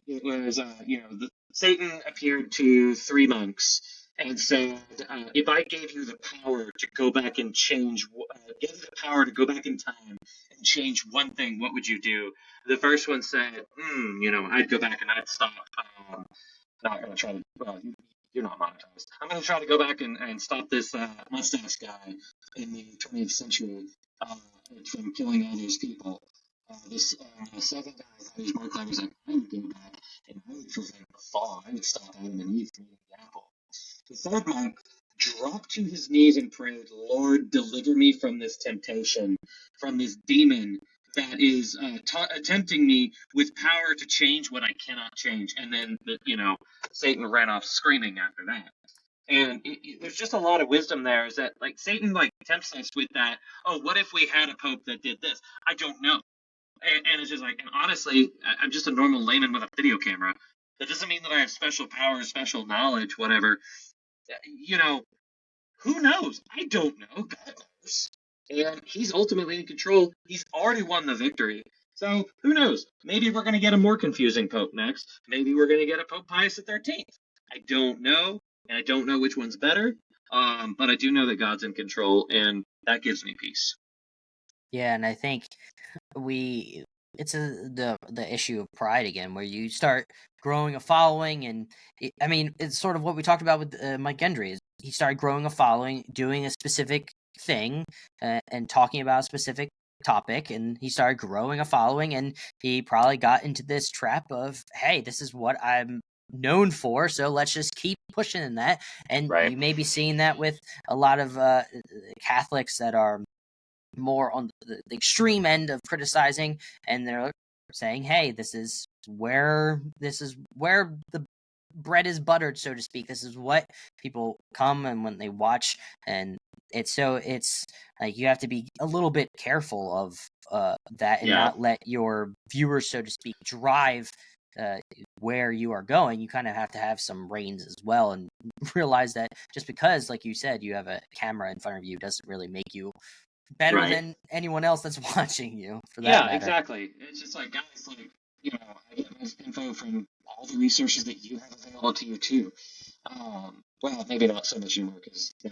it was, Satan appeared to three monks and said, if I gave you the power to go back and change, gave you the power to go back in time and change one thing, what would you do? The first one said, I'd go back and I'd stop. Not going to try to, well, you're not monetized. I'm going to try to go back and stop this mustache guy in the 20th century from killing all those people. This second guy thought he was more clever. He's like, I would go back and I would prevent the fall. I would stop Adam and Eve from eating the apple. The third monk dropped to his knees and prayed, Lord, deliver me from this temptation, from this demon that is tempting me with power to change what I cannot change. And then, Satan ran off screaming after that. And there's just a lot of wisdom there. Is that like Satan tempts us with that? Oh, what if we had a pope that did this? I don't know. And it's just like, and honestly, I'm just a normal layman with a video camera. That doesn't mean that I have special powers, special knowledge, whatever. Who knows? I don't know. God knows. And he's ultimately in control. He's already won the victory. So who knows? Maybe we're going to get a more confusing pope next. Maybe we're going to get a Pope Pius XIII. I don't know, and I don't know which one's better. But I do know that God's in control, and that gives me peace. Yeah, and I think it's the issue of pride again, where you start growing a following, and it's sort of what we talked about with Mike Gendry. Is he started growing a following, doing a specific thing, and talking about a specific topic, and he started growing a following, and he probably got into this trap of, hey, this is what I'm known for, so let's just keep pushing in that. And you may be seeing that with a lot of Catholics that are more on the extreme end of criticizing, and they're saying, hey, this is where the bread is buttered, so to speak. This is what people come and when they watch, and it's like you have to be a little bit careful of that, and not let your viewers, so to speak, drive where you are going. You kind of have to have some reins as well, and realize that just because, like you said, you have a camera in front of you doesn't really make you better than anyone else that's watching you, for that matter. Exactly. It's just like, guys, I get this info from all the resources that you have available to you too. Well, maybe not so much anymore because I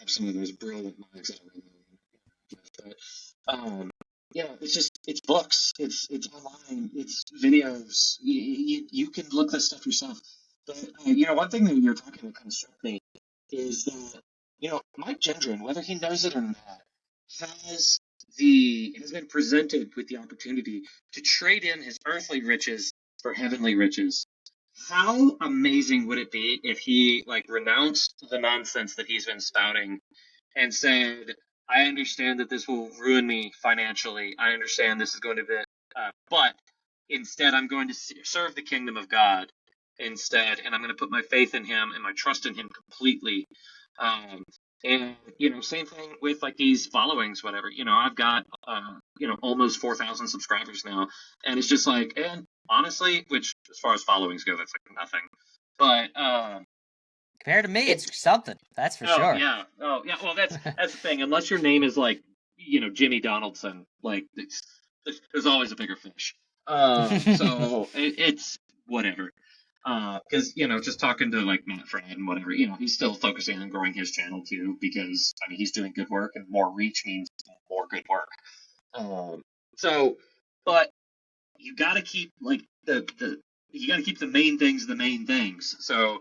have some of those brilliant minds that I really but it's books, it's online, it's videos. You can look this stuff yourself. But one thing that you're talking that kind of struck me is that Mike Gendron, whether he knows it or not, has been presented with the opportunity to trade in his earthly riches for heavenly riches. how amazing would it be if he like renounced the nonsense that he's been spouting and said, I understand that this will ruin me financially. I understand this is going to be, but instead I'm going to serve the kingdom of God instead, and I'm going to put my faith in him and my trust in him completely. And same thing with like these followings, whatever. I've got almost 4,000 subscribers now, and it's just like, and honestly, which as far as followings go, that's like nothing. But compared to me, it's something. That's for sure. Yeah. Oh yeah. Well, that's the thing. Unless your name is like Jimmy Donaldson, like there's always a bigger fish. So it's whatever. Because just talking to like Matt Fred and whatever, he's still focusing on growing his channel too, because I mean he's doing good work, and more reach means more good work. So, but you got to keep like you got to keep the main things the main things. So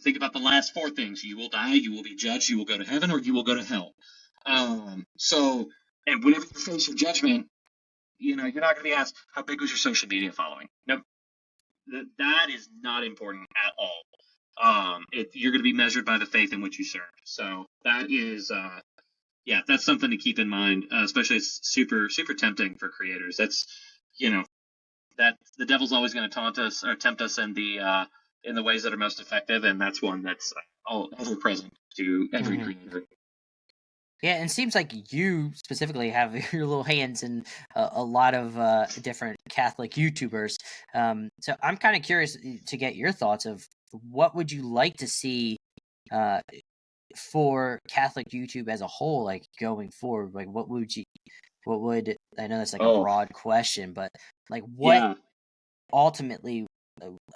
think about the last four things: you will die, you will be judged, you will go to heaven, or you will go to hell. So, and whenever you face your judgment, you're not going to be asked how big was your social media following. Nope. That is not important at all. You're going to be measured by the faith in which you serve. So that is, that's something to keep in mind. Especially, it's super, super tempting for creators. That's, that the devil's always going to taunt us or tempt us in the ways that are most effective, and that's one that's ever present to every creator. Yeah, and it seems like you specifically have your little hands in a lot of different Catholic YouTubers. So I'm kind of curious to get your thoughts of what would you like to see for Catholic YouTube as a whole, like going forward. Like, what would I know that's like a broad question, but like what ultimately,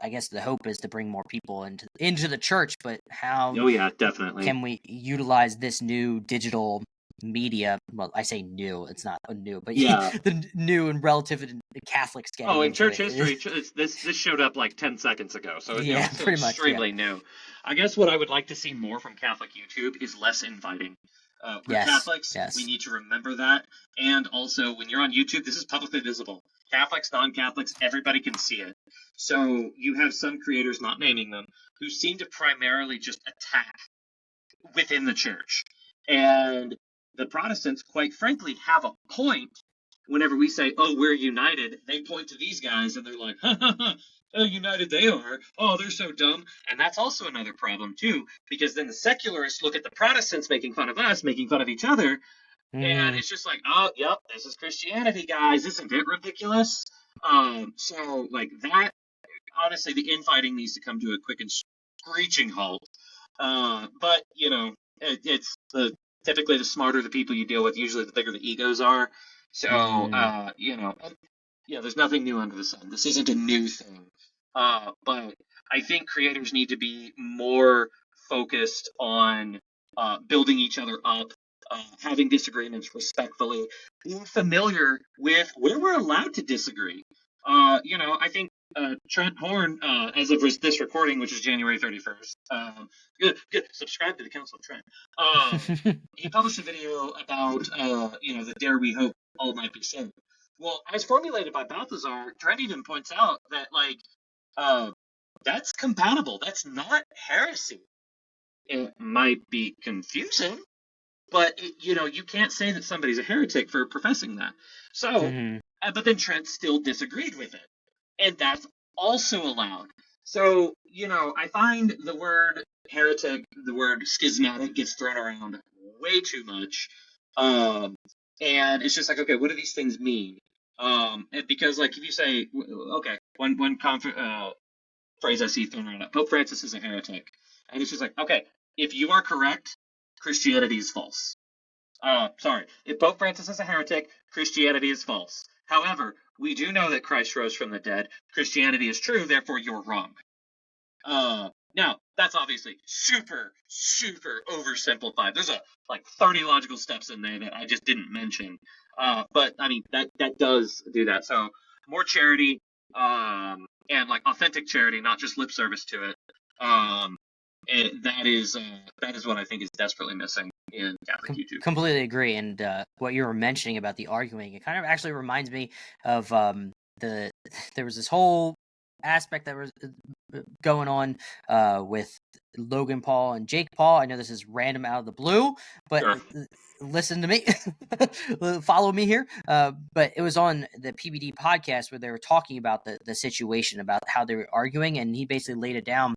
I guess the hope is to bring more people into the church, but how definitely can we utilize this new digital media? Well, I say new, it's not new, but the new and relative Catholics getting in church it. history, this showed up like 10 seconds ago, so it's pretty much extremely new. I guess what I would like to see more from Catholic YouTube is less inviting. We're Catholics, we need to remember that, and also when you're on YouTube, this is publicly visible. Catholics, non-Catholics, everybody can see it. So you have some creators, not naming them, who seem to primarily just attack within the church. And the Protestants, quite frankly, have a point whenever we say, oh, we're united. They point to these guys and they're like, ha, ha, ha, how united they are. Oh, they're so dumb. And that's also another problem, too, because then the secularists look at the Protestants making fun of us, making fun of each other. And it's just like, oh, yep, this is Christianity, guys. Isn't it ridiculous? So, like, that, honestly, the infighting needs to come to a quick and screeching halt. But, it's typically the smarter the people you deal with, usually the bigger the egos are. So, there's nothing new under the sun. This isn't a new thing. But I think creators need to be more focused on building each other up, having disagreements respectfully, being familiar with where we're allowed to disagree. I think Trent Horn, as of this recording, which is January 31st, good. Subscribe to the Council of Trent. He published a video about, the dare we hope all might be saved. Well, as formulated by Balthazar, Trent even points out that, that's compatible. That's not heresy. It might be confusing, but, you can't say that somebody's a heretic for professing that. So, but then Trent still disagreed with it. And that's also allowed. So, I find the word heretic, the word schismatic gets thrown around way too much. And it's just like, okay, what do these things mean? Because, if you say, okay, one phrase I see thrown around, Pope Francis is a heretic. And it's just like, okay, if you are correct, Christianity is false. Sorry, if Pope Francis is a heretic, Christianity is false. However, we do know that Christ rose from the dead. Christianity is true, therefore you're wrong. Now, that's obviously super, super oversimplified. There's 30 logical steps in there that I just didn't mention. But, I mean, that does do that. So, more charity, and, authentic charity, not just lip service to it. And that is what I think is desperately missing in Catholic YouTube. Completely agree. And what you were mentioning about the arguing, it kind of actually reminds me of there was this whole aspect that was going on with Logan Paul and Jake Paul. I know this is random out of the blue, but Sure. listen to me, follow me here. But it was on the PBD podcast where they were talking about the situation, about how they were arguing, and he basically laid it down.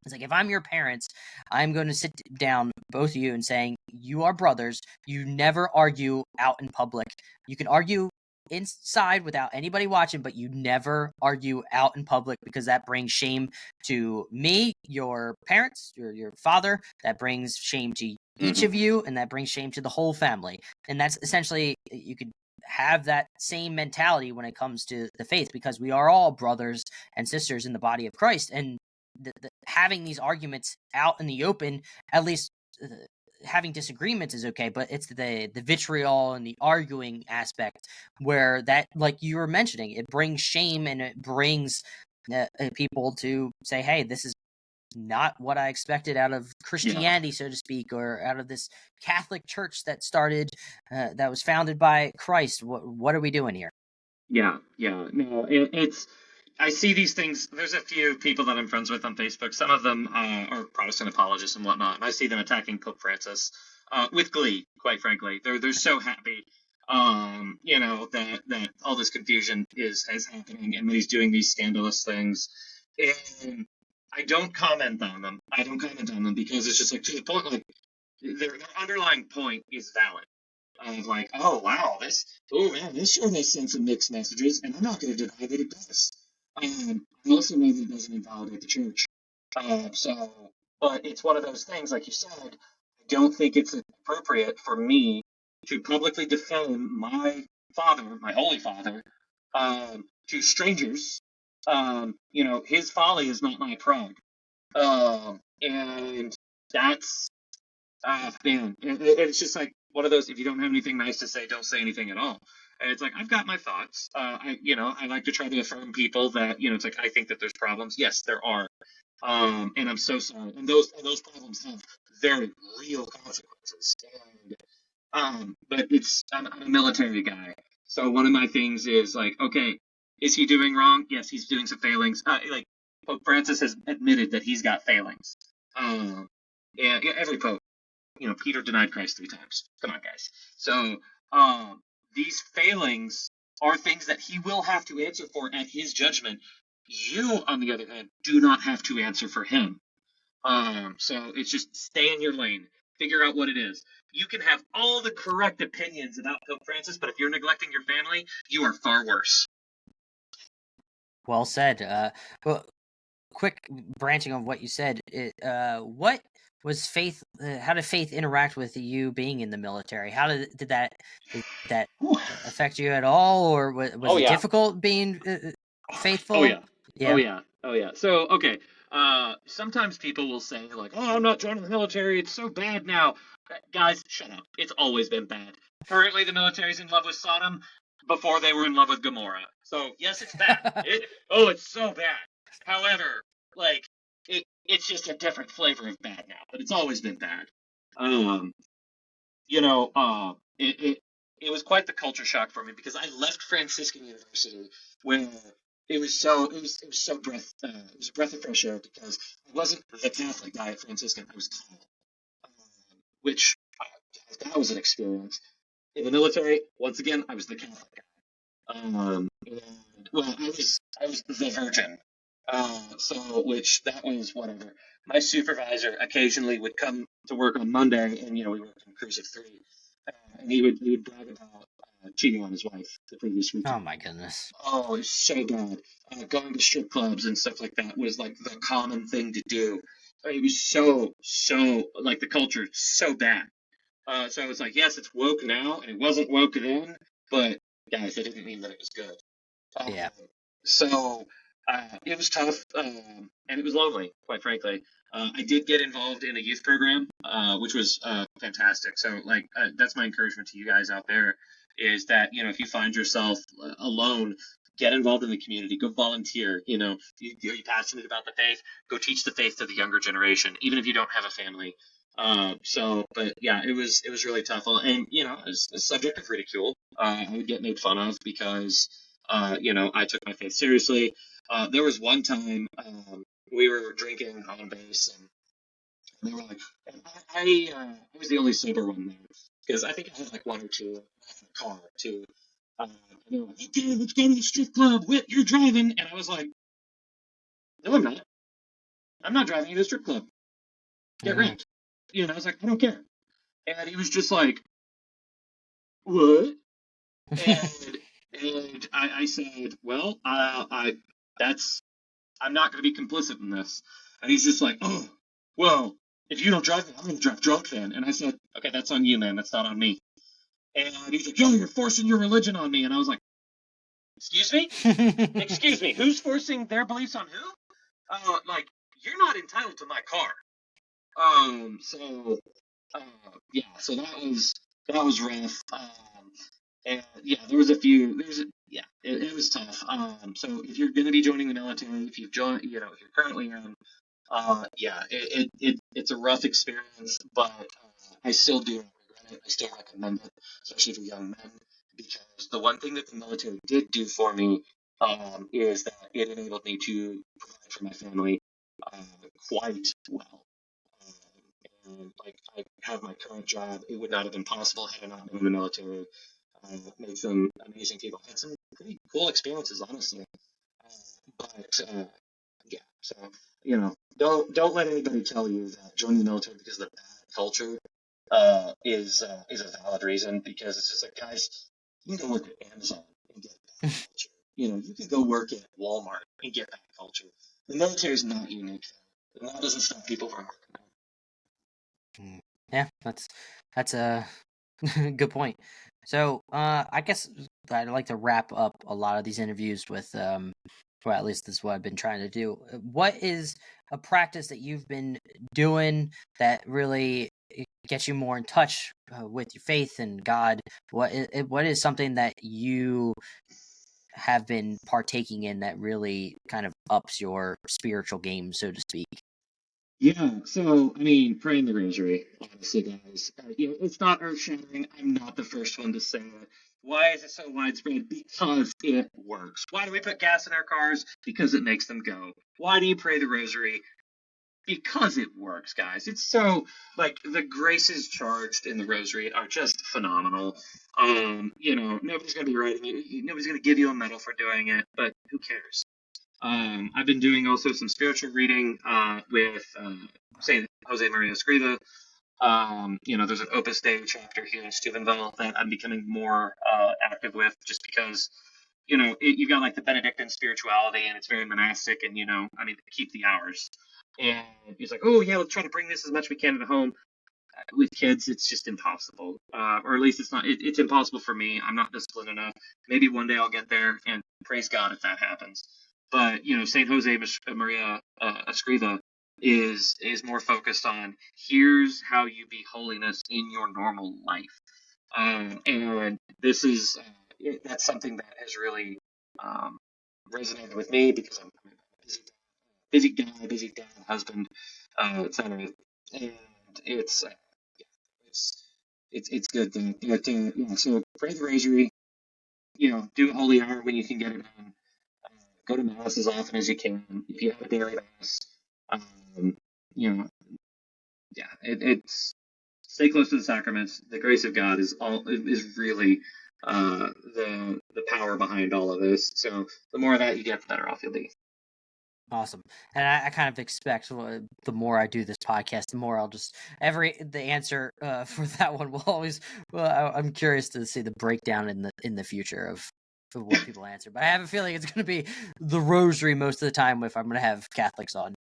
It's like, if I'm your parents, I'm going to sit down, both of you, and saying, you are brothers. You never argue out in public. You can argue inside without anybody watching, but you never argue out in public, because that brings shame to me, your parents, your father. That brings shame to each of you, and that brings shame to the whole family. And that's essentially, you could have that same mentality when it comes to the faith, because we are all brothers and sisters in the body of Christ. And having these arguments out in the open, at least having disagreements is okay, but it's the vitriol and the arguing aspect where that, like you were mentioning, it brings shame, and it brings people to say, hey, this is not what I expected out of Christianity, so to speak, or out of this Catholic church that started, that was founded by Christ. What are we doing here? Yeah. No, it's. I see these things. There's a few people that I'm friends with on Facebook. Some of them are Protestant apologists and whatnot, and I see them attacking Pope Francis with glee. Quite frankly, they're so happy, that all this confusion is happening, and that he's doing these scandalous things. And I don't comment on them. Because it's just like, to the point, like their underlying point is valid. Like, oh wow, this sure does send some mixed messages, and I'm not going to deny that it does. I also know that it doesn't invalidate the church. But it's one of those things, like you said, I don't think it's appropriate for me to publicly defame my father, my holy father, to strangers. His folly is not my pride. And that's, man, it's just like one of those, if you don't have anything nice to say, don't say anything at all. And it's like, I've got my thoughts. I like to try to affirm people that, it's like, I think that there's problems. Yes, there are. And I'm so sorry. And those problems have very real consequences. But I'm a military guy. So one of my things is like, okay, is he doing wrong? Yes, he's doing some failings. Like Pope Francis has admitted that he's got failings. Yeah, every pope. Peter denied Christ 3 times. Come on, guys. So these failings are things that he will have to answer for at his judgment. You, on the other hand, do not have to answer for him. So it's just stay in your lane. Figure out what it is. You can have all the correct opinions about Pope Francis, but if you're neglecting your family, you are far worse. Well said. Well, quick branching on what you said. What was faith? How did faith interact with you being in the military? How did that affect you at all, or was it difficult being faithful? Oh yeah. So okay. Sometimes people will say like, "Oh, I'm not joining the military. It's so bad now." Guys, shut up. It's always been bad. Currently, the military's in love with Sodom. Before, they were in love with Gomorrah. So yes, it's bad. It's so bad. However, like it's just a different flavor of bad now. But it's always been bad. It was quite the culture shock for me, because I left Franciscan University where it was so a breath of fresh air, because I wasn't the Catholic guy at Franciscan. I was Kyle, which that was an experience. In the military, once again, I was the Catholic guy. I was the virgin. Which that was whatever. My supervisor occasionally would come to work on Monday, and we worked on cruise at 3, and he would brag about cheating on his wife the previous weekend. Oh my goodness! Oh, it's so bad. Going to strip clubs and stuff like that was like the common thing to do. It was so like the culture so bad. So I was like, yes, it's woke now, and it wasn't woke then, but guys, it didn't mean that it was good. Yeah. So it was tough, and it was lonely, quite frankly. I did get involved in a youth program, which was fantastic. So, that's my encouragement to you guys out there, is that, if you find yourself alone, get involved in the community, go volunteer. You're passionate about the faith, go teach the faith to the younger generation, even if you don't have a family. But yeah, it was really tough. And, it was a subject of ridicule. I would get made fun of because, I took my faith seriously. There was one time, we were drinking on base, and they were like, and I was the only sober one there because I think I had like one or two in the car too. And they were like, okay, let's go to the strip club. Whit, you're driving, and I was like, no, I'm not. I'm not driving you to the strip club. Get wrecked. I was like, I don't care. And he was just like, what? And I said, well, I'm not going to be complicit in this. And he's just like, oh, well, if you don't drive, I'm going to drive drunk then. And I said, okay, that's on you, man. That's not on me. And he's like, yo, you're forcing your religion on me. And I was like, excuse me? Excuse me, who's forcing their beliefs on who? Like, you're not entitled to my car. Yeah, so that was rough. And yeah, there was a few. It was tough. So if you're going to be joining the military, if you've joined, if you're currently in, yeah, it's a rough experience, but I still do regret it. I still recommend it, especially for young men, because the one thing that the military did do for me, is that it enabled me to provide for my family, quite well. And like I have my current job, it would not have been possible had I not been in the military. Made some amazing people. Had some pretty cool experiences, honestly. But yeah, so don't let anybody tell you that joining the military because of the bad culture is a valid reason, because it's just like, guys, you can go work at Amazon and get bad culture. You can go work at Walmart and get bad culture. The military is not unique, and that doesn't stop people from working there. Yeah, that's a good point. So, I guess I'd like to wrap up a lot of these interviews with, well, at least this is what I've been trying to do. What is a practice that you've been doing that really gets you more in touch with your faith and God? What is something that you have been partaking in that really kind of ups your spiritual game, so to speak? Yeah, so I mean, praying the rosary, honestly, guys. It's not earth-shattering. I'm not the first one to say it. Why is it so widespread? Because it works. Why do we put gas in our cars? Because it makes them go. Why do you pray the rosary? Because it works, guys. It's so, like, the graces charged in the rosary are just phenomenal. Nobody's gonna be writing you. Nobody's gonna give you a medal for doing it, but who cares? I've been doing also some spiritual reading with Saint Jose Maria Escriva. There's an Opus Dei chapter here in Steubenville that I'm becoming more active with, just because you've got like the Benedictine spirituality, and it's very monastic, and keep the hours. And he's like, oh yeah, let's try to bring this as much as we can at home. With kids, it's just impossible, or at least it's not. It's impossible for me. I'm not disciplined enough. Maybe one day I'll get there, and praise God if that happens. But Saint Jose Maria Escriva is more focused on, here's how you be holiness in your normal life, and this is that's something that has really resonated with me, because I'm a busy guy, busy dad, husband, etc. And it's it's good to so pray the rosary, do holy hour when you can get it done. Go to mass as often as you can if you have a daily mass. It's stay close to the sacraments. The grace of God is really the power behind all of this. So the more of that you get, the better off you'll be. Awesome. And I kind of expect the more I do this podcast, the more I'll just the answer for that one will always. Well, I'm curious to see the breakdown in the future of what people answer, but I have a feeling it's going to be the rosary most of the time if I'm going to have Catholics on.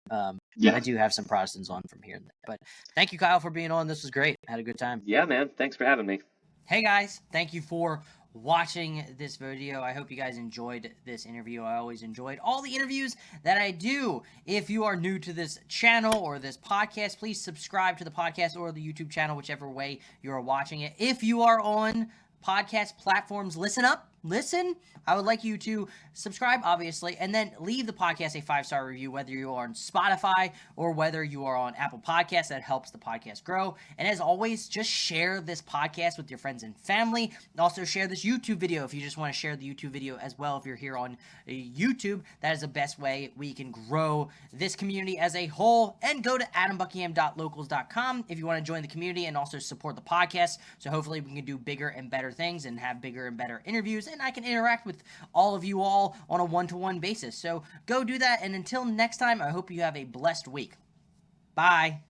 Yeah. I do have some Protestants on from here and there. But thank you, Kyle, for being on. This was great. I had a good time. Yeah, man. Thanks for having me. Hey guys, thank you for watching this video. I hope you guys enjoyed this interview. I always enjoyed all the interviews that I do. If you are new to this channel or this podcast, please subscribe to the podcast or the YouTube channel, whichever way you are watching it. If you are on podcast platforms, listen up. listen, I would like you to subscribe, obviously, and then leave the podcast a 5-star review, whether you are on Spotify or whether you are on Apple Podcasts. That helps the podcast grow. And as always, just share this podcast with your friends and family. And also share this YouTube video if you just want to share the YouTube video as well. If you're here on YouTube, that is the best way we can grow this community as a whole. And go to adambuckingham.locals.com if you want to join the community and also support the podcast. So hopefully we can do bigger and better things and have bigger and better interviews, and I can interact with all of you all on a one-to-one basis. So go do that, and until next time, I hope you have a blessed week. Bye.